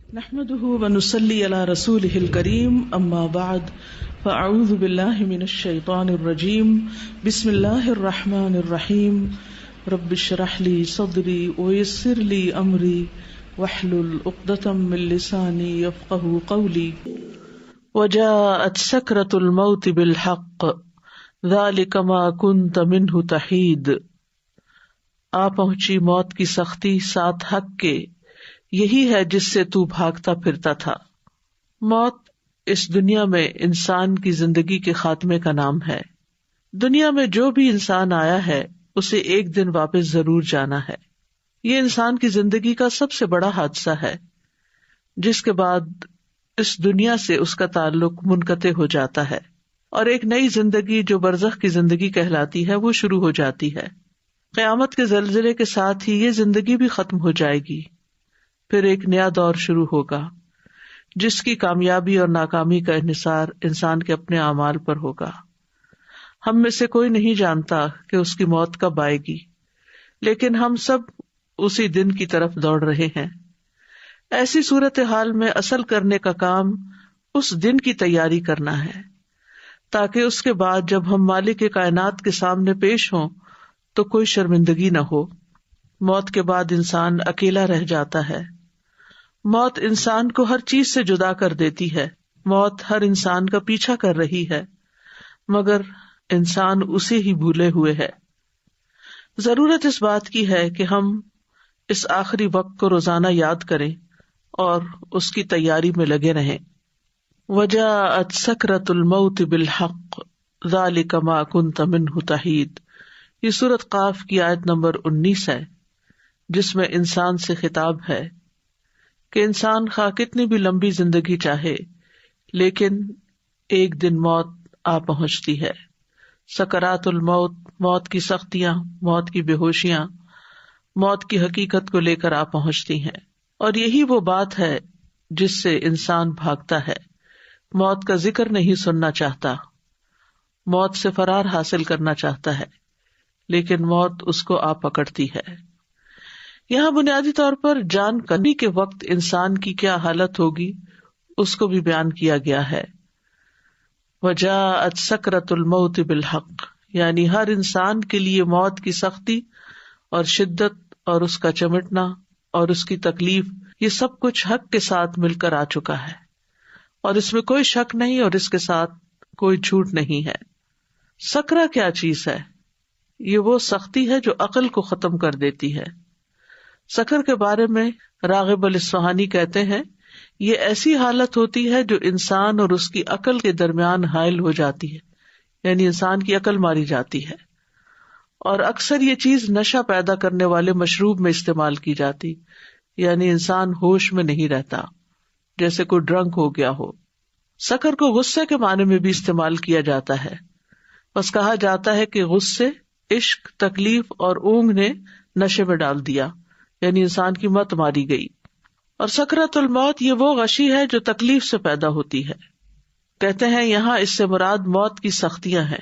نحمده ونصلي على رسوله الكريم اما بعد فاعوذ بالله من الشيطان الرجيم بسم الله الرحمن الرحيم رب اشرح لي صدري ويسر لي امري واحلل عقدة من لساني يفقهوا قولي وجاءت سكرة الموت بالحق ذلك ما كنت منه تحيد. آ پہنچی موت کی سختی ساتھ حق کے، یہی ہے جس سے تو بھاگتا پھرتا تھا. موت اس دنیا میں انسان کی زندگی کے خاتمے کا نام ہے. دنیا میں جو بھی انسان آیا ہے اسے ایک دن واپس ضرور جانا ہے. یہ انسان کی زندگی کا سب سے بڑا حادثہ ہے، جس کے بعد اس دنیا سے اس کا تعلق منقطع ہو جاتا ہے اور ایک نئی زندگی جو برزخ کی زندگی کہلاتی ہے وہ شروع ہو جاتی ہے. قیامت کے زلزلے کے ساتھ ہی یہ زندگی بھی ختم ہو جائے گی. پھر ایک نیا دور شروع ہوگا جس کی کامیابی اور ناکامی کا انحصار انسان کے اپنے اعمال پر ہوگا. ہم میں سے کوئی نہیں جانتا کہ اس کی موت کب آئے گی، لیکن ہم سب اسی دن کی طرف دوڑ رہے ہیں. ایسی صورتحال میں اصل کرنے کا کام اس دن کی تیاری کرنا ہے، تاکہ اس کے بعد جب ہم مالک کائنات کے سامنے پیش ہوں تو کوئی شرمندگی نہ ہو. موت کے بعد انسان اکیلا رہ جاتا ہے. موت انسان کو ہر چیز سے جدا کر دیتی ہے. موت ہر انسان کا پیچھا کر رہی ہے، مگر انسان اسے ہی بھولے ہوئے ہے. ضرورت اس بات کی ہے کہ ہم اس آخری وقت کو روزانہ یاد کریں اور اس کی تیاری میں لگے رہیں. وجاءت سکرۃ الموت بالحق ذلک ما کنت منہ تحید. یہ سورۃ قاف کی آیت نمبر 19 ہے، جس میں انسان سے خطاب ہے کہ انسان خواہ کتنی بھی لمبی زندگی چاہے، لیکن ایک دن موت آ پہنچتی ہے. سکرات الموت، موت کی سختیاں، موت کی بے ہوشیاں موت کی حقیقت کو لے کر آ پہنچتی ہیں، اور یہی وہ بات ہے جس سے انسان بھاگتا ہے. موت کا ذکر نہیں سننا چاہتا، موت سے فرار حاصل کرنا چاہتا ہے، لیکن موت اس کو آ پکڑتی ہے. یہاں بنیادی طور پر جان کنی کے وقت انسان کی کیا حالت ہوگی اس کو بھی بیان کیا گیا ہے. وجاءت سکرۃ الموت بالحق، یعنی ہر انسان کے لیے موت کی سختی اور شدت اور اس کا چمٹنا اور اس کی تکلیف، یہ سب کچھ حق کے ساتھ مل کر آ چکا ہے، اور اس میں کوئی شک نہیں اور اس کے ساتھ کوئی جھوٹ نہیں ہے. سکرہ کیا چیز ہے؟ یہ وہ سختی ہے جو عقل کو ختم کر دیتی ہے. سکر کے بارے میں راغب الاصفہانی کہتے ہیں، یہ ایسی حالت ہوتی ہے جو انسان اور اس کی عقل کے درمیان حائل ہو جاتی ہے، یعنی انسان کی عقل ماری جاتی ہے. اور اکثر یہ چیز نشہ پیدا کرنے والے مشروب میں استعمال کی جاتی، یعنی انسان ہوش میں نہیں رہتا، جیسے کوئی ڈرنک ہو گیا ہو. سکر کو غصے کے معنی میں بھی استعمال کیا جاتا ہے. بس کہا جاتا ہے کہ غصے، عشق، تکلیف اور اونگ نے نشے میں ڈال دیا، یعنی انسان کی مت ماری گئی. اور سکرۃ الموت یہ وہ غشی ہے جو تکلیف سے پیدا ہوتی ہے. کہتے ہیں یہاں اس سے مراد موت کی سختیاں ہیں،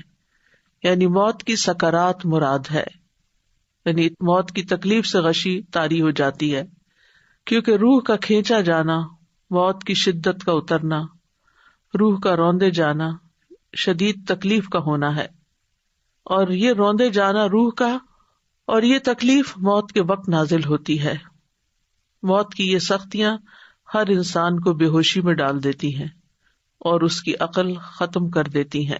یعنی موت کی سکرات مراد ہے، یعنی موت کی تکلیف سے غشی طاری ہو جاتی ہے، کیونکہ روح کا کھینچا جانا، موت کی شدت کا اترنا، روح کا روندے جانا شدید تکلیف کا ہونا ہے. اور یہ روندے جانا روح کا اور یہ تکلیف موت کے وقت نازل ہوتی ہے. موت کی یہ سختیاں ہر انسان کو بے ہوشی میں ڈال دیتی ہیں اور اس کی عقل ختم کر دیتی ہیں،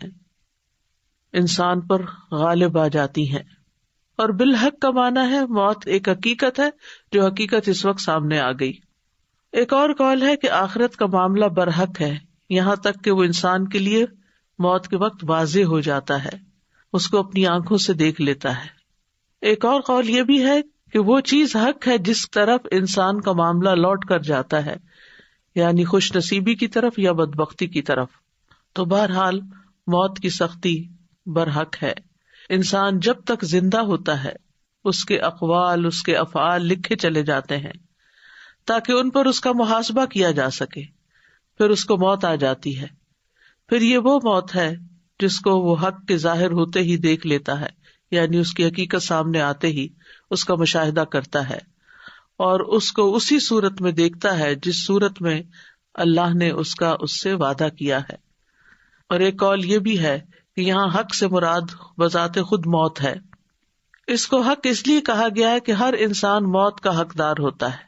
انسان پر غالب آ جاتی ہیں. اور بالحق کا معنی ہے موت ایک حقیقت ہے جو حقیقت اس وقت سامنے آ گئی. ایک اور قول ہے کہ آخرت کا معاملہ برحق ہے، یہاں تک کہ وہ انسان کے لیے موت کے وقت واضح ہو جاتا ہے، اس کو اپنی آنکھوں سے دیکھ لیتا ہے. ایک اور قول یہ بھی ہے کہ وہ چیز حق ہے جس طرف انسان کا معاملہ لوٹ کر جاتا ہے، یعنی خوش نصیبی کی طرف یا بدبختی کی طرف. تو بہرحال موت کی سختی برحق ہے. انسان جب تک زندہ ہوتا ہے اس کے اقوال، اس کے افعال لکھے چلے جاتے ہیں تاکہ ان پر اس کا محاسبہ کیا جا سکے. پھر اس کو موت آ جاتی ہے. پھر یہ وہ موت ہے جس کو وہ حق کے ظاہر ہوتے ہی دیکھ لیتا ہے، یعنی اس کی حقیقت سامنے آتے ہی اس کا مشاہدہ کرتا ہے، اور اس کو اسی صورت میں دیکھتا ہے جس صورت میں اللہ نے اس سے وعدہ کیا ہے. اور ایک قول یہ بھی ہے کہ یہاں حق سے مراد بذات خود موت ہے. اس کو حق اس لیے کہا گیا ہے کہ ہر انسان موت کا حقدار ہوتا ہے،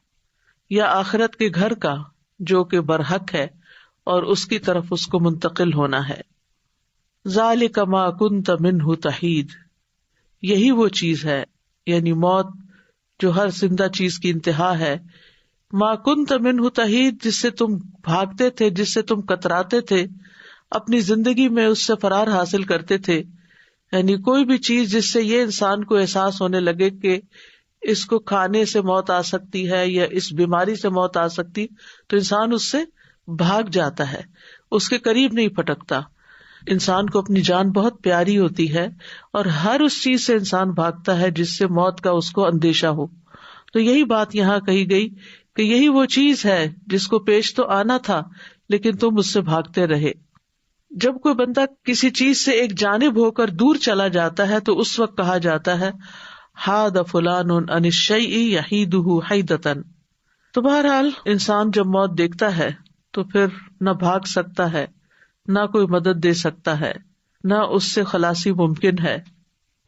یا آخرت کے گھر کا جو کہ برحق ہے اور اس کی طرف اس کو منتقل ہونا ہے. ذالک ما کنت منہ تحید، یہی وہ چیز ہے، یعنی موت جو ہر زندہ چیز کی انتہا ہے. ما کنت منہ تحید، جس سے تم بھاگتے تھے، جس سے تم کتراتے تھے، اپنی زندگی میں اس سے فرار حاصل کرتے تھے. یعنی کوئی بھی چیز جس سے یہ انسان کو احساس ہونے لگے کہ اس کو کھانے سے موت آ سکتی ہے یا اس بیماری سے موت آ سکتی، تو انسان اس سے بھاگ جاتا ہے، اس کے قریب نہیں پھٹکتا. انسان کو اپنی جان بہت پیاری ہوتی ہے اور ہر اس چیز سے انسان بھاگتا ہے جس سے موت کا اس کو اندیشہ ہو. تو یہی بات یہاں کہی گئی کہ یہی وہ چیز ہے جس کو پیش تو آنا تھا لیکن تم اس سے بھاگتے رہے. جب کوئی بندہ کسی چیز سے ایک جانب ہو کر دور چلا جاتا ہے تو اس وقت کہا جاتا ہے حاد فلان عن الشیء یحیدہ حیدۃ. تو بہرحال انسان جب موت دیکھتا ہے تو پھر نہ بھاگ سکتا ہے، نہ کوئی مدد دے سکتا ہے، نہ اس سے خلاصی ممکن ہے.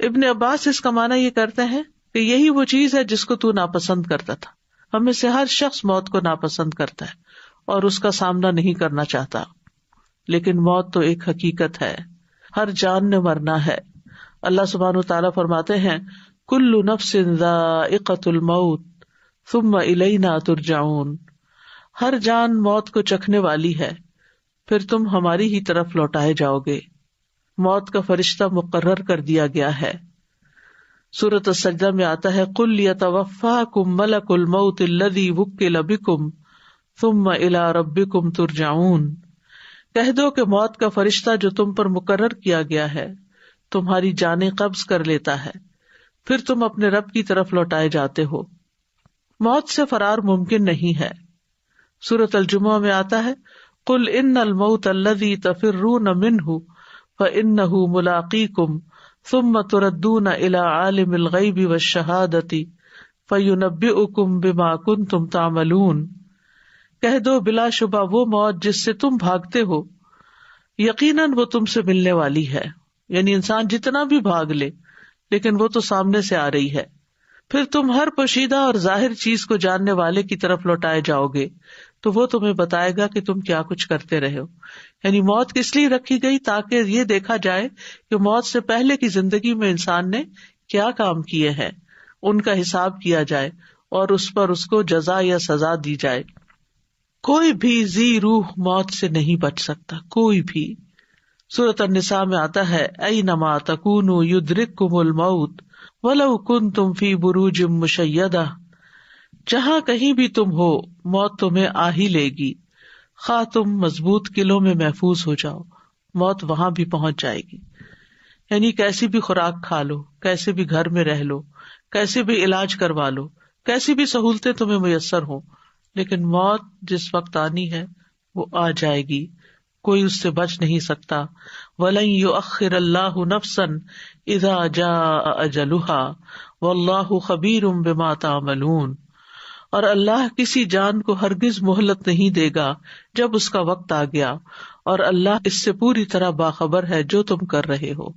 ابن عباس اس کا معنی یہ کرتے ہیں کہ یہی وہ چیز ہے جس کو تو ناپسند کرتا تھا. ہم میں سے ہر شخص موت کو ناپسند کرتا ہے اور اس کا سامنا نہیں کرنا چاہتا، لیکن موت تو ایک حقیقت ہے، ہر جان نے مرنا ہے. اللہ سبحانہ وتعالیٰ فرماتے ہیں کل نفس ذائقۃ الموت ثم الینا ترجعون، ہر جان موت کو چکھنے والی ہے، پھر تم ہماری ہی طرف لوٹائے جاؤ گے. موت کا فرشتہ مقرر کر دیا گیا ہے. سورۃ السجدہ میں آتا ہے قل یتوفاکم ملک الموت الذی وکل بکم ثم الی ربکم ترجعون. کہہ دو کہ موت کا فرشتہ جو تم پر مقرر کیا گیا ہے تمہاری جانیں قبض کر لیتا ہے، پھر تم اپنے رب کی طرف لوٹائے جاتے ہو. موت سے فرار ممکن نہیں ہے. سورۃ الجمعہ میں آتا ہے قل ان الموت الذی تفرون منہ فانہ ملاقیکم ثم تردون الی عالم الغیب والشہادۃ فینبئکم بما کنتم تعملون. کہہ دو بلا شبہ وہ موت جس سے تم بھاگتے ہو یقیناً وہ تم سے ملنے والی ہے. یعنی انسان جتنا بھی بھاگ لے لیکن وہ تو سامنے سے آ رہی ہے. پھر تم ہر پوشیدہ اور ظاہر چیز کو جاننے والے کی طرف لوٹائے جاؤ گے تو وہ تمہیں بتائے گا کہ تم کیا کچھ کرتے رہے ہو. یعنی موت کس لیے رکھی گئی؟ تاکہ یہ دیکھا جائے کہ موت سے پہلے کی زندگی میں انسان نے کیا کام کیے ہیں، ان کا حساب کیا جائے اور اس پر اس کو جزا یا سزا دی جائے. کوئی بھی ذی روح موت سے نہیں بچ سکتا، کوئی بھی. سورۃ النساء میں آتا ہے اینما تکونوا یدرککم الموت ولو کنتم فی بروج مشیدہ. جہاں کہیں بھی تم ہو موت تمہیں آ ہی لے گی، خواہ تم مضبوط قلعوں میں محفوظ ہو جاؤ، موت وہاں بھی پہنچ جائے گی. یعنی کیسی بھی خوراک کھا لو، کیسے بھی گھر میں رہ لو، کیسے بھی علاج کروا لو، کیسی بھی سہولتیں تمہیں میسر ہوں، لیکن موت جس وقت آنی ہے وہ آ جائے گی، کوئی اس سے بچ نہیں سکتا. وَلَن يُؤَخِّرَ اللَّهُ نَفْسًا إِذَا جَاءَ أَجَلُهَا وَاللَّهُ خَبِيرٌ بِمَا تَعْمَلُونَ. اور اللہ کسی جان کو ہرگز مہلت نہیں دے گا جب اس کا وقت آ گیا، اور اللہ اس سے پوری طرح باخبر ہے جو تم کر رہے ہو.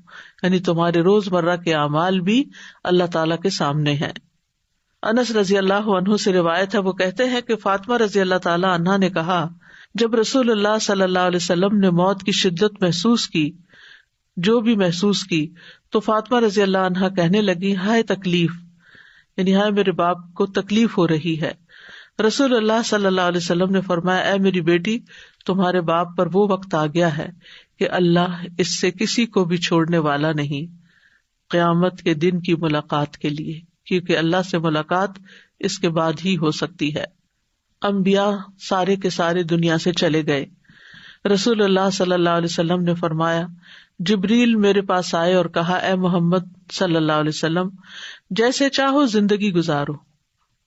یعنی تمہارے روزمرہ کے اعمال بھی اللہ تعالیٰ کے سامنے ہیں. انس رضی اللہ عنہ سے روایت ہے، وہ کہتے ہیں کہ فاطمہ رضی اللہ تعالی عنہا نے کہا جب رسول اللہ صلی اللہ علیہ وسلم نے موت کی شدت محسوس کی، جو بھی محسوس کی، تو فاطمہ رضی اللہ عنہا کہنے لگی ہائے تکلیف، یعنی ہائے میرے باپ کو تکلیف ہو رہی ہے. رسول اللہ صلی اللہ علیہ وسلم نے فرمایا اے میری بیٹی، تمہارے باپ پر وہ وقت آ گیا ہے کہ اللہ اس سے کسی کو بھی چھوڑنے والا نہیں قیامت کے دن کی ملاقات کے لیے، کیونکہ اللہ سے ملاقات اس کے بعد ہی ہو سکتی ہے. انبیاء سارے کے سارے دنیا سے چلے گئے. رسول اللہ صلی اللہ علیہ وسلم نے فرمایا جبریل میرے پاس آئے اور کہا اے محمد صلی اللہ علیہ وسلم، جیسے چاہو زندگی گزارو،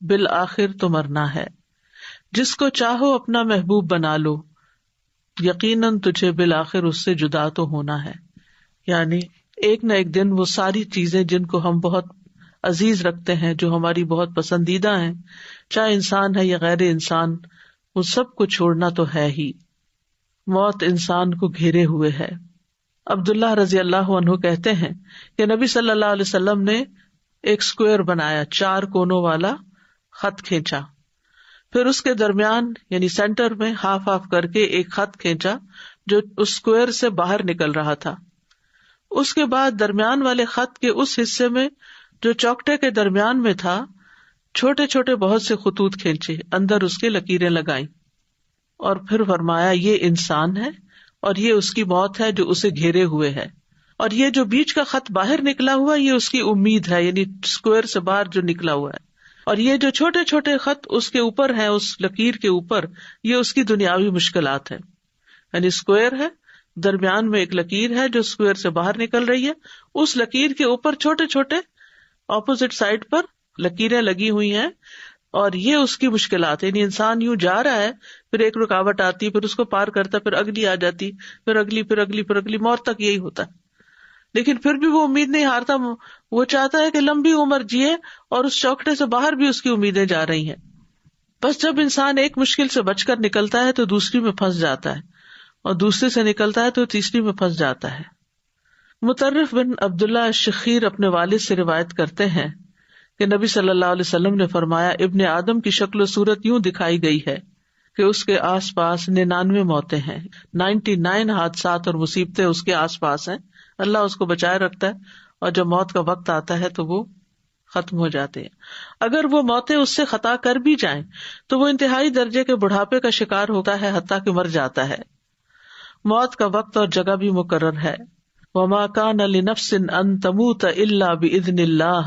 بالآخر تو مرنا ہے. جس کو چاہو اپنا محبوب بنا لو، یقیناً تجھے بالآخر اس سے جدا تو ہونا ہے. یعنی ایک نہ ایک دن وہ ساری چیزیں جن کو ہم بہت عزیز رکھتے ہیں، جو ہماری بہت پسندیدہ ہیں، چاہے انسان ہے یا غیر انسان، وہ سب کو چھوڑنا تو ہے ہی۔ موت انسان کو گھیرے ہوئے ہے۔ عبداللہ رضی اللہ عنہ کہتے ہیں کہ نبی صلی اللہ علیہ وسلم نے ایک اسکوئر بنایا، 4 کونوں والا خط کھینچا، پھر اس کے درمیان یعنی سینٹر میں ہاف کر کے ایک خط کھینچا جو اس اسکوئر سے باہر نکل رہا تھا۔ اس کے بعد درمیان والے خط کے اس حصے میں جو چوکٹے کے درمیان میں تھا چھوٹے چھوٹے بہت سے خطوط کھینچے، اندر اس کے لکیریں لگائیں، اور پھر فرمایا یہ انسان ہے اور یہ اس کی موت ہے جو اسے گھیرے ہوئے ہے، اور یہ جو بیچ کا خط باہر نکلا ہوا یہ اس کی امید ہے، یعنی اسکوئر سے باہر جو نکلا ہوا ہے، اور یہ جو چھوٹے چھوٹے خط اس کے اوپر ہیں، اس لکیر کے اوپر، یہ اس کی دنیاوی مشکلات ہے۔ یعنی اسکوئر ہے، درمیان میں ایک لکیر ہے جو اسکوئر سے باہر نکل رہی ہے، اس لکیر کے اوپر چھوٹے چھوٹے اپوزٹ سائڈ پر لکیریں لگی ہوئی ہیں، اور یہ اس کی مشکلات ہے۔ یعنی انسان یوں جا رہا ہے، پھر ایک رکاوٹ آتی، پھر اس کو پار کرتا، پھر اگلی آ جاتی، پھر اگلی، پھر اگلی، پھر اگلی، موت تک یہی ہوتا ہے، لیکن پھر بھی وہ امید نہیں ہارتا، وہ چاہتا ہے کہ لمبی عمر جیے، اور اس چوکٹے سے باہر بھی اس کی امیدیں جا رہی ہیں۔ بس جب انسان ایک مشکل سے بچ کر نکلتا ہے تو دوسری میں پھنس جاتا ہے، اور دوسرے سے نکلتا ہے تو تیسری میں پھنس جاتا ہے۔ مطرف بن عبداللہ الشخیر اپنے والد سے روایت کرتے ہیں کہ نبی صلی اللہ علیہ وسلم نے فرمایا، ابن آدم کی شکل و صورت یوں دکھائی گئی ہے کہ اس کے آس پاس 99 موتیں ہیں، 99 حادثات اور مصیبتیں اس کے آس پاس ہیں، اللہ اس کو بچائے رکھتا ہے، اور جب موت کا وقت آتا ہے تو وہ ختم ہو جاتے ہیں۔ اگر وہ موتیں اس سے خطا کر بھی جائیں تو وہ انتہائی درجے کے بڑھاپے کا شکار ہوتا ہے، حتیٰ کہ مر جاتا ہے۔ موت کا وقت اور جگہ بھی مقرر ہے۔ وَمَا كَانَ لِنَفْسٍ أَن تَمُوتَ إِلَّا بِإِذْنِ اللَّهِ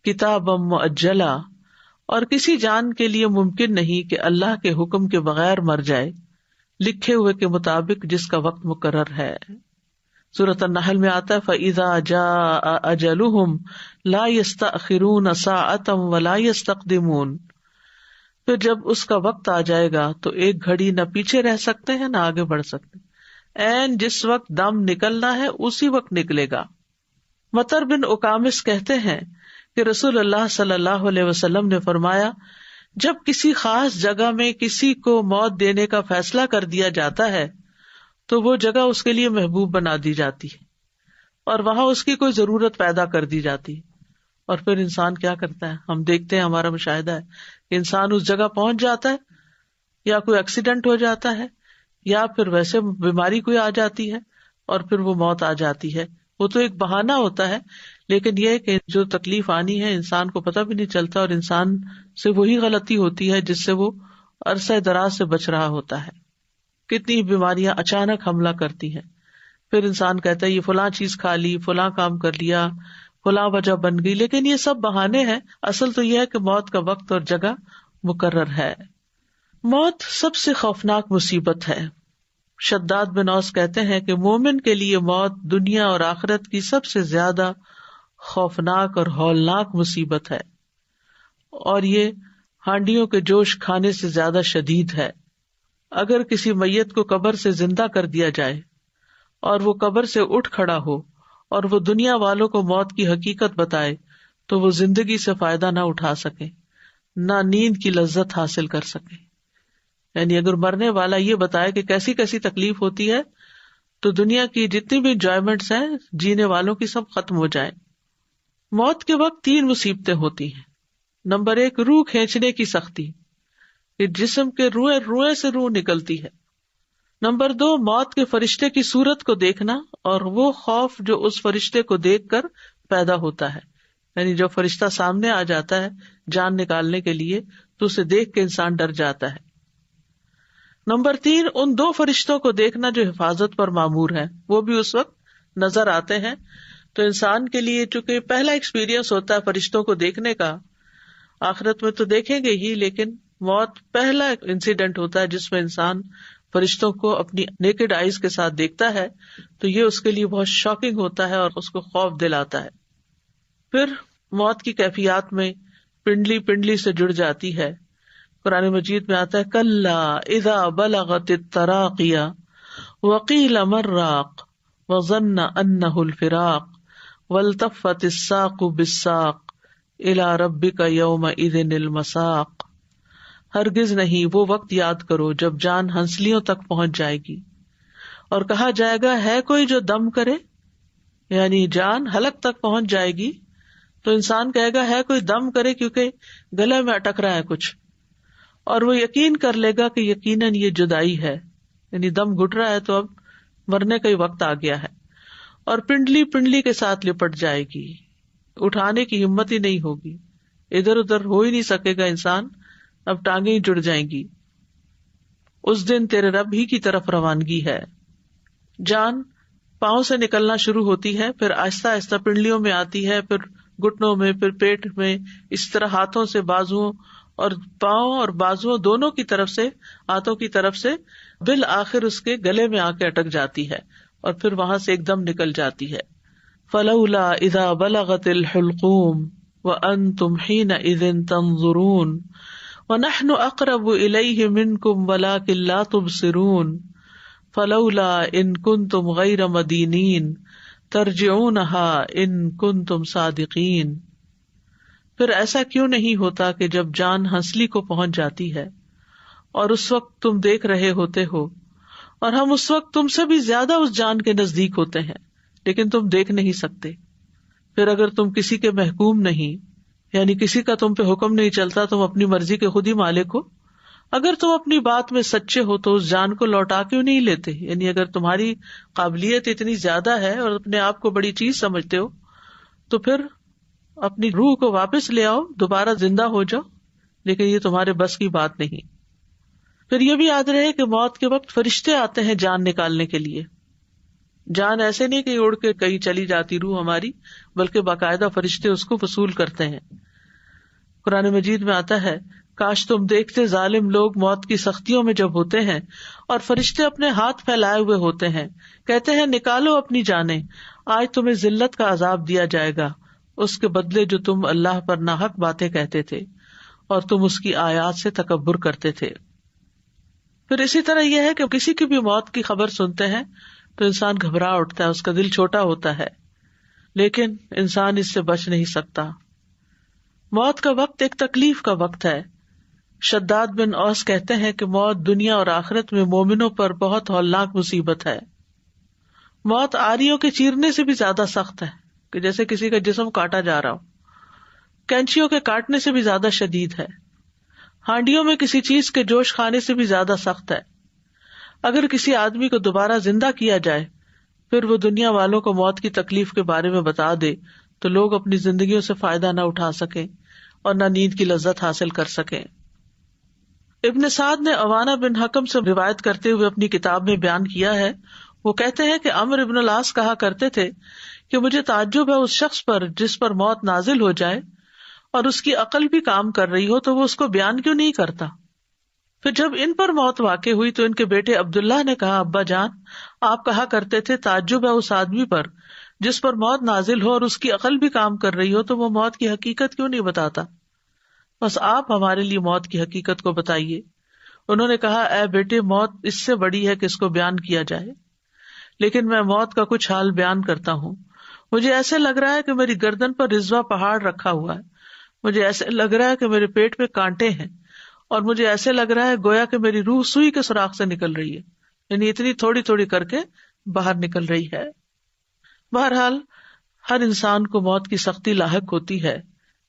كِتَابًا مُؤَجَّلًا، اور کسی جان کے لیے ممکن نہیں کہ اللہ کے حکم کے بغیر مر جائے، لکھے ہوئے کے مطابق جس کا وقت مقرر ہے۔ سورۃ النحل میں آتا ہے فَإِذَا جَاءَ أَجَلُهُمْ لَا يَسْتَأْخِرُونَ سَاعَةً وَلَا يَسْتَقْدِمُونَ، پھر جب اس کا وقت آ جائے گا تو ایک گھڑی نہ پیچھے رہ سکتے ہیں نہ آگے بڑھ سکتے، این جس وقت دم نکلنا ہے اسی وقت نکلے گا۔ مطر بن اکامس کہتے ہیں کہ رسول اللہ صلی اللہ علیہ وسلم نے فرمایا، جب کسی خاص جگہ میں کسی کو موت دینے کا فیصلہ کر دیا جاتا ہے تو وہ جگہ اس کے لیے محبوب بنا دی جاتی ہے، اور وہاں اس کی کوئی ضرورت پیدا کر دی جاتی ہے، اور پھر انسان کیا کرتا ہے، ہم دیکھتے ہیں، ہمارا مشاہدہ ہے کہ انسان اس جگہ پہنچ جاتا ہے، یا کوئی ایکسیڈنٹ ہو جاتا ہے، یا پھر ویسے بیماری کوئی آ جاتی ہے اور پھر وہ موت آ جاتی ہے۔ وہ تو ایک بہانہ ہوتا ہے، لیکن یہ کہ جو تکلیف آنی ہے انسان کو پتہ بھی نہیں چلتا، اور انسان سے وہی غلطی ہوتی ہے جس سے وہ عرصہ دراز سے بچ رہا ہوتا ہے۔ کتنی بیماریاں اچانک حملہ کرتی ہیں، پھر انسان کہتا ہے یہ فلاں چیز کھا لی، فلاں کام کر لیا، فلاں وجہ بن گئی، لیکن یہ سب بہانے ہیں۔ اصل تو یہ ہے کہ موت کا وقت اور جگہ مقرر ہے۔ موت سب سے خوفناک مصیبت ہے۔ شداد بن اوس کہتے ہیں کہ مومن کے لیے موت دنیا اور آخرت کی سب سے زیادہ خوفناک اور ہولناک مصیبت ہے، اور یہ ہانڈیوں کے جوش کھانے سے زیادہ شدید ہے۔ اگر کسی میت کو قبر سے زندہ کر دیا جائے اور وہ قبر سے اٹھ کھڑا ہو اور وہ دنیا والوں کو موت کی حقیقت بتائے تو وہ زندگی سے فائدہ نہ اٹھا سکے، نہ نیند کی لذت حاصل کر سکے۔ یعنی اگر مرنے والا یہ بتائے کہ کیسی کیسی تکلیف ہوتی ہے تو دنیا کی جتنی بھی انجوائمنٹس ہیں جینے والوں کی سب ختم ہو جائیں۔ موت کے وقت 3 مصیبتیں ہوتی ہیں۔ نمبر 1، روح کھینچنے کی سختی، کہ جسم کے روئیں سے روح نکلتی ہے۔ نمبر 2، موت کے فرشتے کی صورت کو دیکھنا اور وہ خوف جو اس فرشتے کو دیکھ کر پیدا ہوتا ہے، یعنی جب فرشتہ سامنے آ جاتا ہے جان نکالنے کے لیے تو اسے دیکھ کے انسان ڈر جاتا ہے۔ نمبر 3، ان 2 فرشتوں کو دیکھنا جو حفاظت پر مامور ہیں، وہ بھی اس وقت نظر آتے ہیں۔ تو انسان کے لیے چونکہ پہلا ایکسپیرینس ہوتا ہے فرشتوں کو دیکھنے کا، آخرت میں تو دیکھیں گے ہی، لیکن موت پہلا انسیڈنٹ ہوتا ہے جس میں انسان فرشتوں کو اپنی نیکڈ آئیز کے ساتھ دیکھتا ہے، تو یہ اس کے لیے بہت شاکنگ ہوتا ہے اور اس کو خوف دلاتا ہے۔ پھر موت کی کیفیات میں پنڈلی پنڈلی سے جڑ جاتی ہے۔ قرآن مجید میں آتا ہے کلا اذا بلغت التراقی وقیل من راق وظن انہ الفراق والتفت الساق بالساق الی ربک یومئذ المساق، ہرگز نہیں وہ وقت یاد کرو جب جان ہنسلیوں تک پہنچ جائے گی، اور کہا جائے گا ہے کوئی جو دم کرے، یعنی جان حلق تک پہنچ جائے گی تو انسان کہے گا ہے کوئی دم کرے، کیونکہ گلے میں اٹک رہا ہے کچھ، اور وہ یقین کر لے گا کہ یقیناً یہ جدائی ہے، یعنی دم گھٹ رہا ہے تو اب مرنے کا ہی وقت آ گیا ہے، اور پنڈلی پنڈلی کے ساتھ لپٹ جائے گی، اٹھانے کی ہمت ہی نہیں ہوگی، ادھر ادھر ہو ہی نہیں سکے گا انسان، اب ٹانگیں ہی جڑ جائیں گی۔ اس دن تیرے رب ہی کی طرف روانگی ہے۔ جان پاؤں سے نکلنا شروع ہوتی ہے، پھر آہستہ آہستہ پنڈلیوں میں آتی ہے، پھر گھٹنوں میں، پھر پیٹ میں، اس طرح ہاتھوں سے، بازوؤں اور پاؤں اور بازوؤں دونوں کی طرف سے، ہاتھوں کی طرف سے، بالآخر اس کے گلے میں آ کے اٹک جاتی ہے اور پھر وہاں سے ایک دم نکل جاتی ہے۔ فلولا اذا بلغت الحلقوم وانتم حینئذ تنظرون ونحن اقرب الیہ منکم ولکن لا تبصرون فلولا ان کنتم غیر مدینین ترجعونها ان کنتم صادقین۔ پھر ایسا کیوں نہیں ہوتا کہ جب جان ہنسلی کو پہنچ جاتی ہے اور اس وقت تم دیکھ رہے ہوتے ہو، اور ہم اس وقت تم سے بھی زیادہ اس جان کے نزدیک ہوتے ہیں لیکن تم دیکھ نہیں سکتے۔ پھر اگر تم کسی کے محکوم نہیں، یعنی کسی کا تم پہ حکم نہیں چلتا، تم اپنی مرضی کے خود ہی مالک ہو، اگر تم اپنی بات میں سچے ہو تو اس جان کو لوٹا کیوں نہیں لیتے؟ یعنی اگر تمہاری قابلیت اتنی زیادہ ہے اور اپنے آپ کو بڑی چیز سمجھتے ہو تو پھر اپنی روح کو واپس لے آؤ، دوبارہ زندہ ہو جاؤ، لیکن یہ تمہارے بس کی بات نہیں۔ پھر یہ بھی یاد رہے کہ موت کے وقت فرشتے آتے ہیں جان نکالنے کے لیے۔ جان ایسے نہیں کہ اڑ کے کہیں چلی جاتی روح ہماری، بلکہ باقاعدہ فرشتے اس کو وصول کرتے ہیں۔ قرآن مجید میں آتا ہے، کاش تم دیکھتے ظالم لوگ موت کی سختیوں میں جب ہوتے ہیں اور فرشتے اپنے ہاتھ پھیلائے ہوئے ہوتے ہیں، کہتے ہیں نکالو اپنی جانیں، آج تمہیں ذلت کا عذاب دیا جائے گا اس کے بدلے جو تم اللہ پر ناحق باتیں کہتے تھے اور تم اس کی آیات سے تکبر کرتے تھے۔ پھر اسی طرح یہ ہے کہ کسی کی بھی موت کی خبر سنتے ہیں تو انسان گھبرا اٹھتا ہے، اس کا دل چھوٹا ہوتا ہے، لیکن انسان اس سے بچ نہیں سکتا۔ موت کا وقت ایک تکلیف کا وقت ہے۔ شداد بن اوس کہتے ہیں کہ موت دنیا اور آخرت میں مومنوں پر بہت ہولناک مصیبت ہے۔ موت آریوں کے چیرنے سے بھی زیادہ سخت ہے، کہ جیسے کسی کا جسم کاٹا جا رہا ہو، کینچیوں کے کاٹنے سے بھی زیادہ شدید ہے، ہانڈیوں میں کسی چیز کے جوش کھانے سے بھی زیادہ سخت ہے۔ اگر کسی آدمی کو دوبارہ زندہ کیا جائے پھر وہ دنیا والوں کو موت کی تکلیف کے بارے میں بتا دے تو لوگ اپنی زندگیوں سے فائدہ نہ اٹھا سکیں اور نہ نیند کی لذت حاصل کر سکیں۔ ابن سعد نے عوانہ بن حکم سے روایت کرتے ہوئے اپنی کتاب میں بیان کیا ہے، وہ کہتے ہیں کہ عمرو بن العاص کہا کرتے تھے کہ مجھے تعجب ہے اس شخص پر جس پر موت نازل ہو جائے اور اس کی عقل بھی کام کر رہی ہو تو وہ اس کو بیان کیوں نہیں کرتا۔ پھر جب ان پر موت واقع ہوئی تو ان کے بیٹے عبداللہ نے کہا، ابا جان، آپ کہا کرتے تھے تعجب ہے اس آدمی پر جس پر موت نازل ہو اور اس کی عقل بھی کام کر رہی ہو تو وہ موت کی حقیقت کیوں نہیں بتاتا؟ بس آپ ہمارے لیے موت کی حقیقت کو بتائیے۔ انہوں نے کہا، اے بیٹے، موت اس سے بڑی ہے کہ اس کو بیان کیا جائے، لیکن میں موت کا کچھ حال بیان کرتا ہوں۔ مجھے ایسے لگ رہا ہے کہ میری گردن پر رضوہ پہاڑ رکھا ہوا ہے، مجھے ایسے لگ رہا ہے کہ میرے پیٹ پہ کانٹے ہیں، اور مجھے ایسے لگ رہا ہے گویا کہ میری روح سوئی کے سوراخ سے نکل رہی ہے، یعنی اتنی تھوڑی تھوڑی کر کے باہر نکل رہی ہے۔ بہرحال ہر انسان کو موت کی سختی لاحق ہوتی ہے،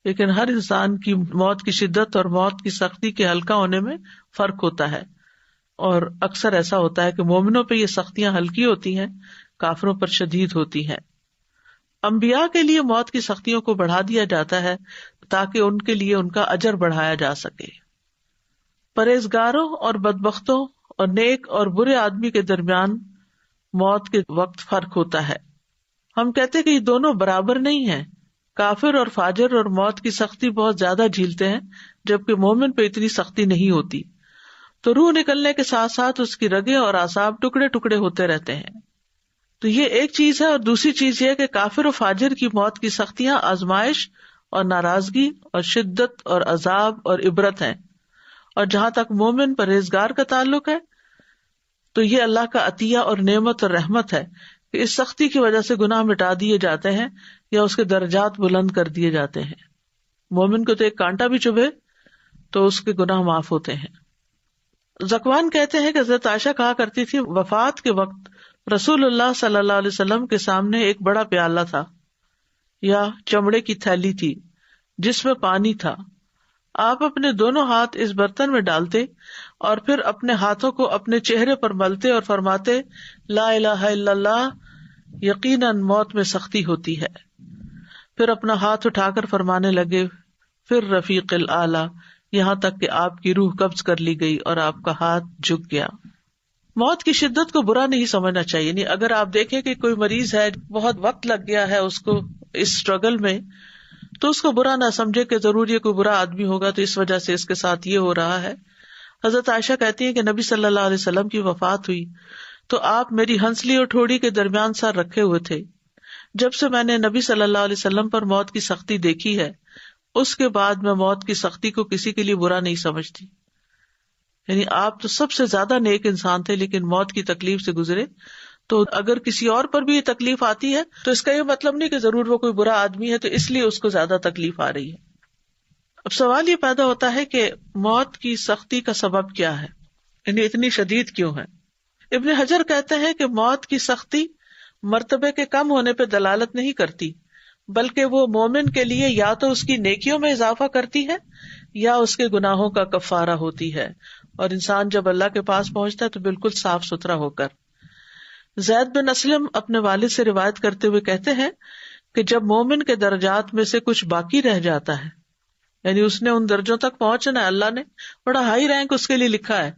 لیکن ہر انسان کی موت کی شدت اور موت کی سختی کے ہلکا ہونے میں فرق ہوتا ہے، اور اکثر ایسا ہوتا ہے کہ مومنوں پہ یہ سختیاں ہلکی ہوتی ہیں، کافروں پر شدید ہوتی ہیں۔ انبیاء کے لیے موت کی سختیوں کو بڑھا دیا جاتا ہے تاکہ ان کے لیے ان کا اجر بڑھایا جا سکے۔ پرہیزگاروں اور بدبختوں اور نیک اور برے آدمی کے درمیان موت کے وقت فرق ہوتا ہے۔ ہم کہتے کہ یہ دونوں برابر نہیں ہیں، کافر اور فاجر اور موت کی سختی بہت زیادہ جھیلتے ہیں جبکہ مومن پہ اتنی سختی نہیں ہوتی، تو روح نکلنے کے ساتھ ساتھ اس کی رگیں اور اعصاب ٹکڑے ٹکڑے ہوتے رہتے ہیں۔ تو یہ ایک چیز ہے، اور دوسری چیز یہ کہ کافر و فاجر کی موت کی سختیاں آزمائش اور ناراضگی اور شدت اور عذاب اور عبرت ہیں، اور جہاں تک مومن پرہیزگار کا تعلق ہے تو یہ اللہ کا عطیہ اور نعمت اور رحمت ہے کہ اس سختی کی وجہ سے گناہ مٹا دیے جاتے ہیں یا اس کے درجات بلند کر دیے جاتے ہیں۔ مومن کو تو ایک کانٹا بھی چبھے تو اس کے گناہ معاف ہوتے ہیں. ذکوان کہتے ہیں کہ حضرت عائشہ کہا کرتی تھی وفات کے وقت رسول اللہ صلی اللہ علیہ وسلم کے سامنے ایک بڑا پیالہ تھا یا چمڑے کی تھیلی تھی جس میں پانی تھا. آپ اپنے دونوں ہاتھ اس برتن میں ڈالتے اور پھر اپنے ہاتھوں کو اپنے چہرے پر ملتے اور فرماتے لا الہ الا اللہ، یقیناً موت میں سختی ہوتی ہے. پھر اپنا ہاتھ اٹھا کر فرمانے لگے پھر رفیق الاعلی، یہاں تک کہ آپ کی روح قبض کر لی گئی اور آپ کا ہاتھ جھک گیا. موت کی شدت کو برا نہیں سمجھنا چاہیے. نہیں، اگر آپ دیکھیں کہ کوئی مریض ہے، بہت وقت لگ گیا ہے اس کو اس اسٹرگل میں، تو اس کو برا نہ سمجھے کہ ضرور یہ کوئی برا آدمی ہوگا تو اس وجہ سے اس کے ساتھ یہ ہو رہا ہے. حضرت عائشہ کہتی ہیں کہ نبی صلی اللہ علیہ وسلم کی وفات ہوئی تو آپ میری ہنسلی اور ٹھوڑی کے درمیان سر رکھے ہوئے تھے. جب سے میں نے نبی صلی اللہ علیہ وسلم پر موت کی سختی دیکھی ہے، اس کے بعد میں موت کی سختی کو کسی کے لیے برا نہیں سمجھتی. یعنی آپ تو سب سے زیادہ نیک انسان تھے لیکن موت کی تکلیف سے گزرے، تو اگر کسی اور پر بھی یہ تکلیف آتی ہے تو اس کا یہ مطلب نہیں کہ ضرور وہ کوئی برا آدمی ہے تو اس لیے اس کو زیادہ تکلیف آ رہی ہے. اب سوال یہ پیدا ہوتا ہے کہ موت کی سختی کا سبب کیا ہے، یعنی اتنی شدید کیوں ہے. ابن حجر کہتے ہیں کہ موت کی سختی مرتبے کے کم ہونے پہ دلالت نہیں کرتی، بلکہ وہ مومن کے لیے یا تو اس کی نیکیوں میں اضافہ کرتی ہے یا اس کے گناہوں کا کفارہ ہوتی ہے، اور انسان جب اللہ کے پاس پہنچتا ہے تو بالکل صاف ستھرا ہو کر. زید بن اسلم اپنے والد سے روایت کرتے ہوئے کہتے ہیں کہ جب مومن کے درجات میں سے کچھ باقی رہ جاتا ہے، یعنی اس نے ان درجوں تک پہنچنا ہے، اللہ نے بڑا ہائی رینک اس کے لیے لکھا ہے،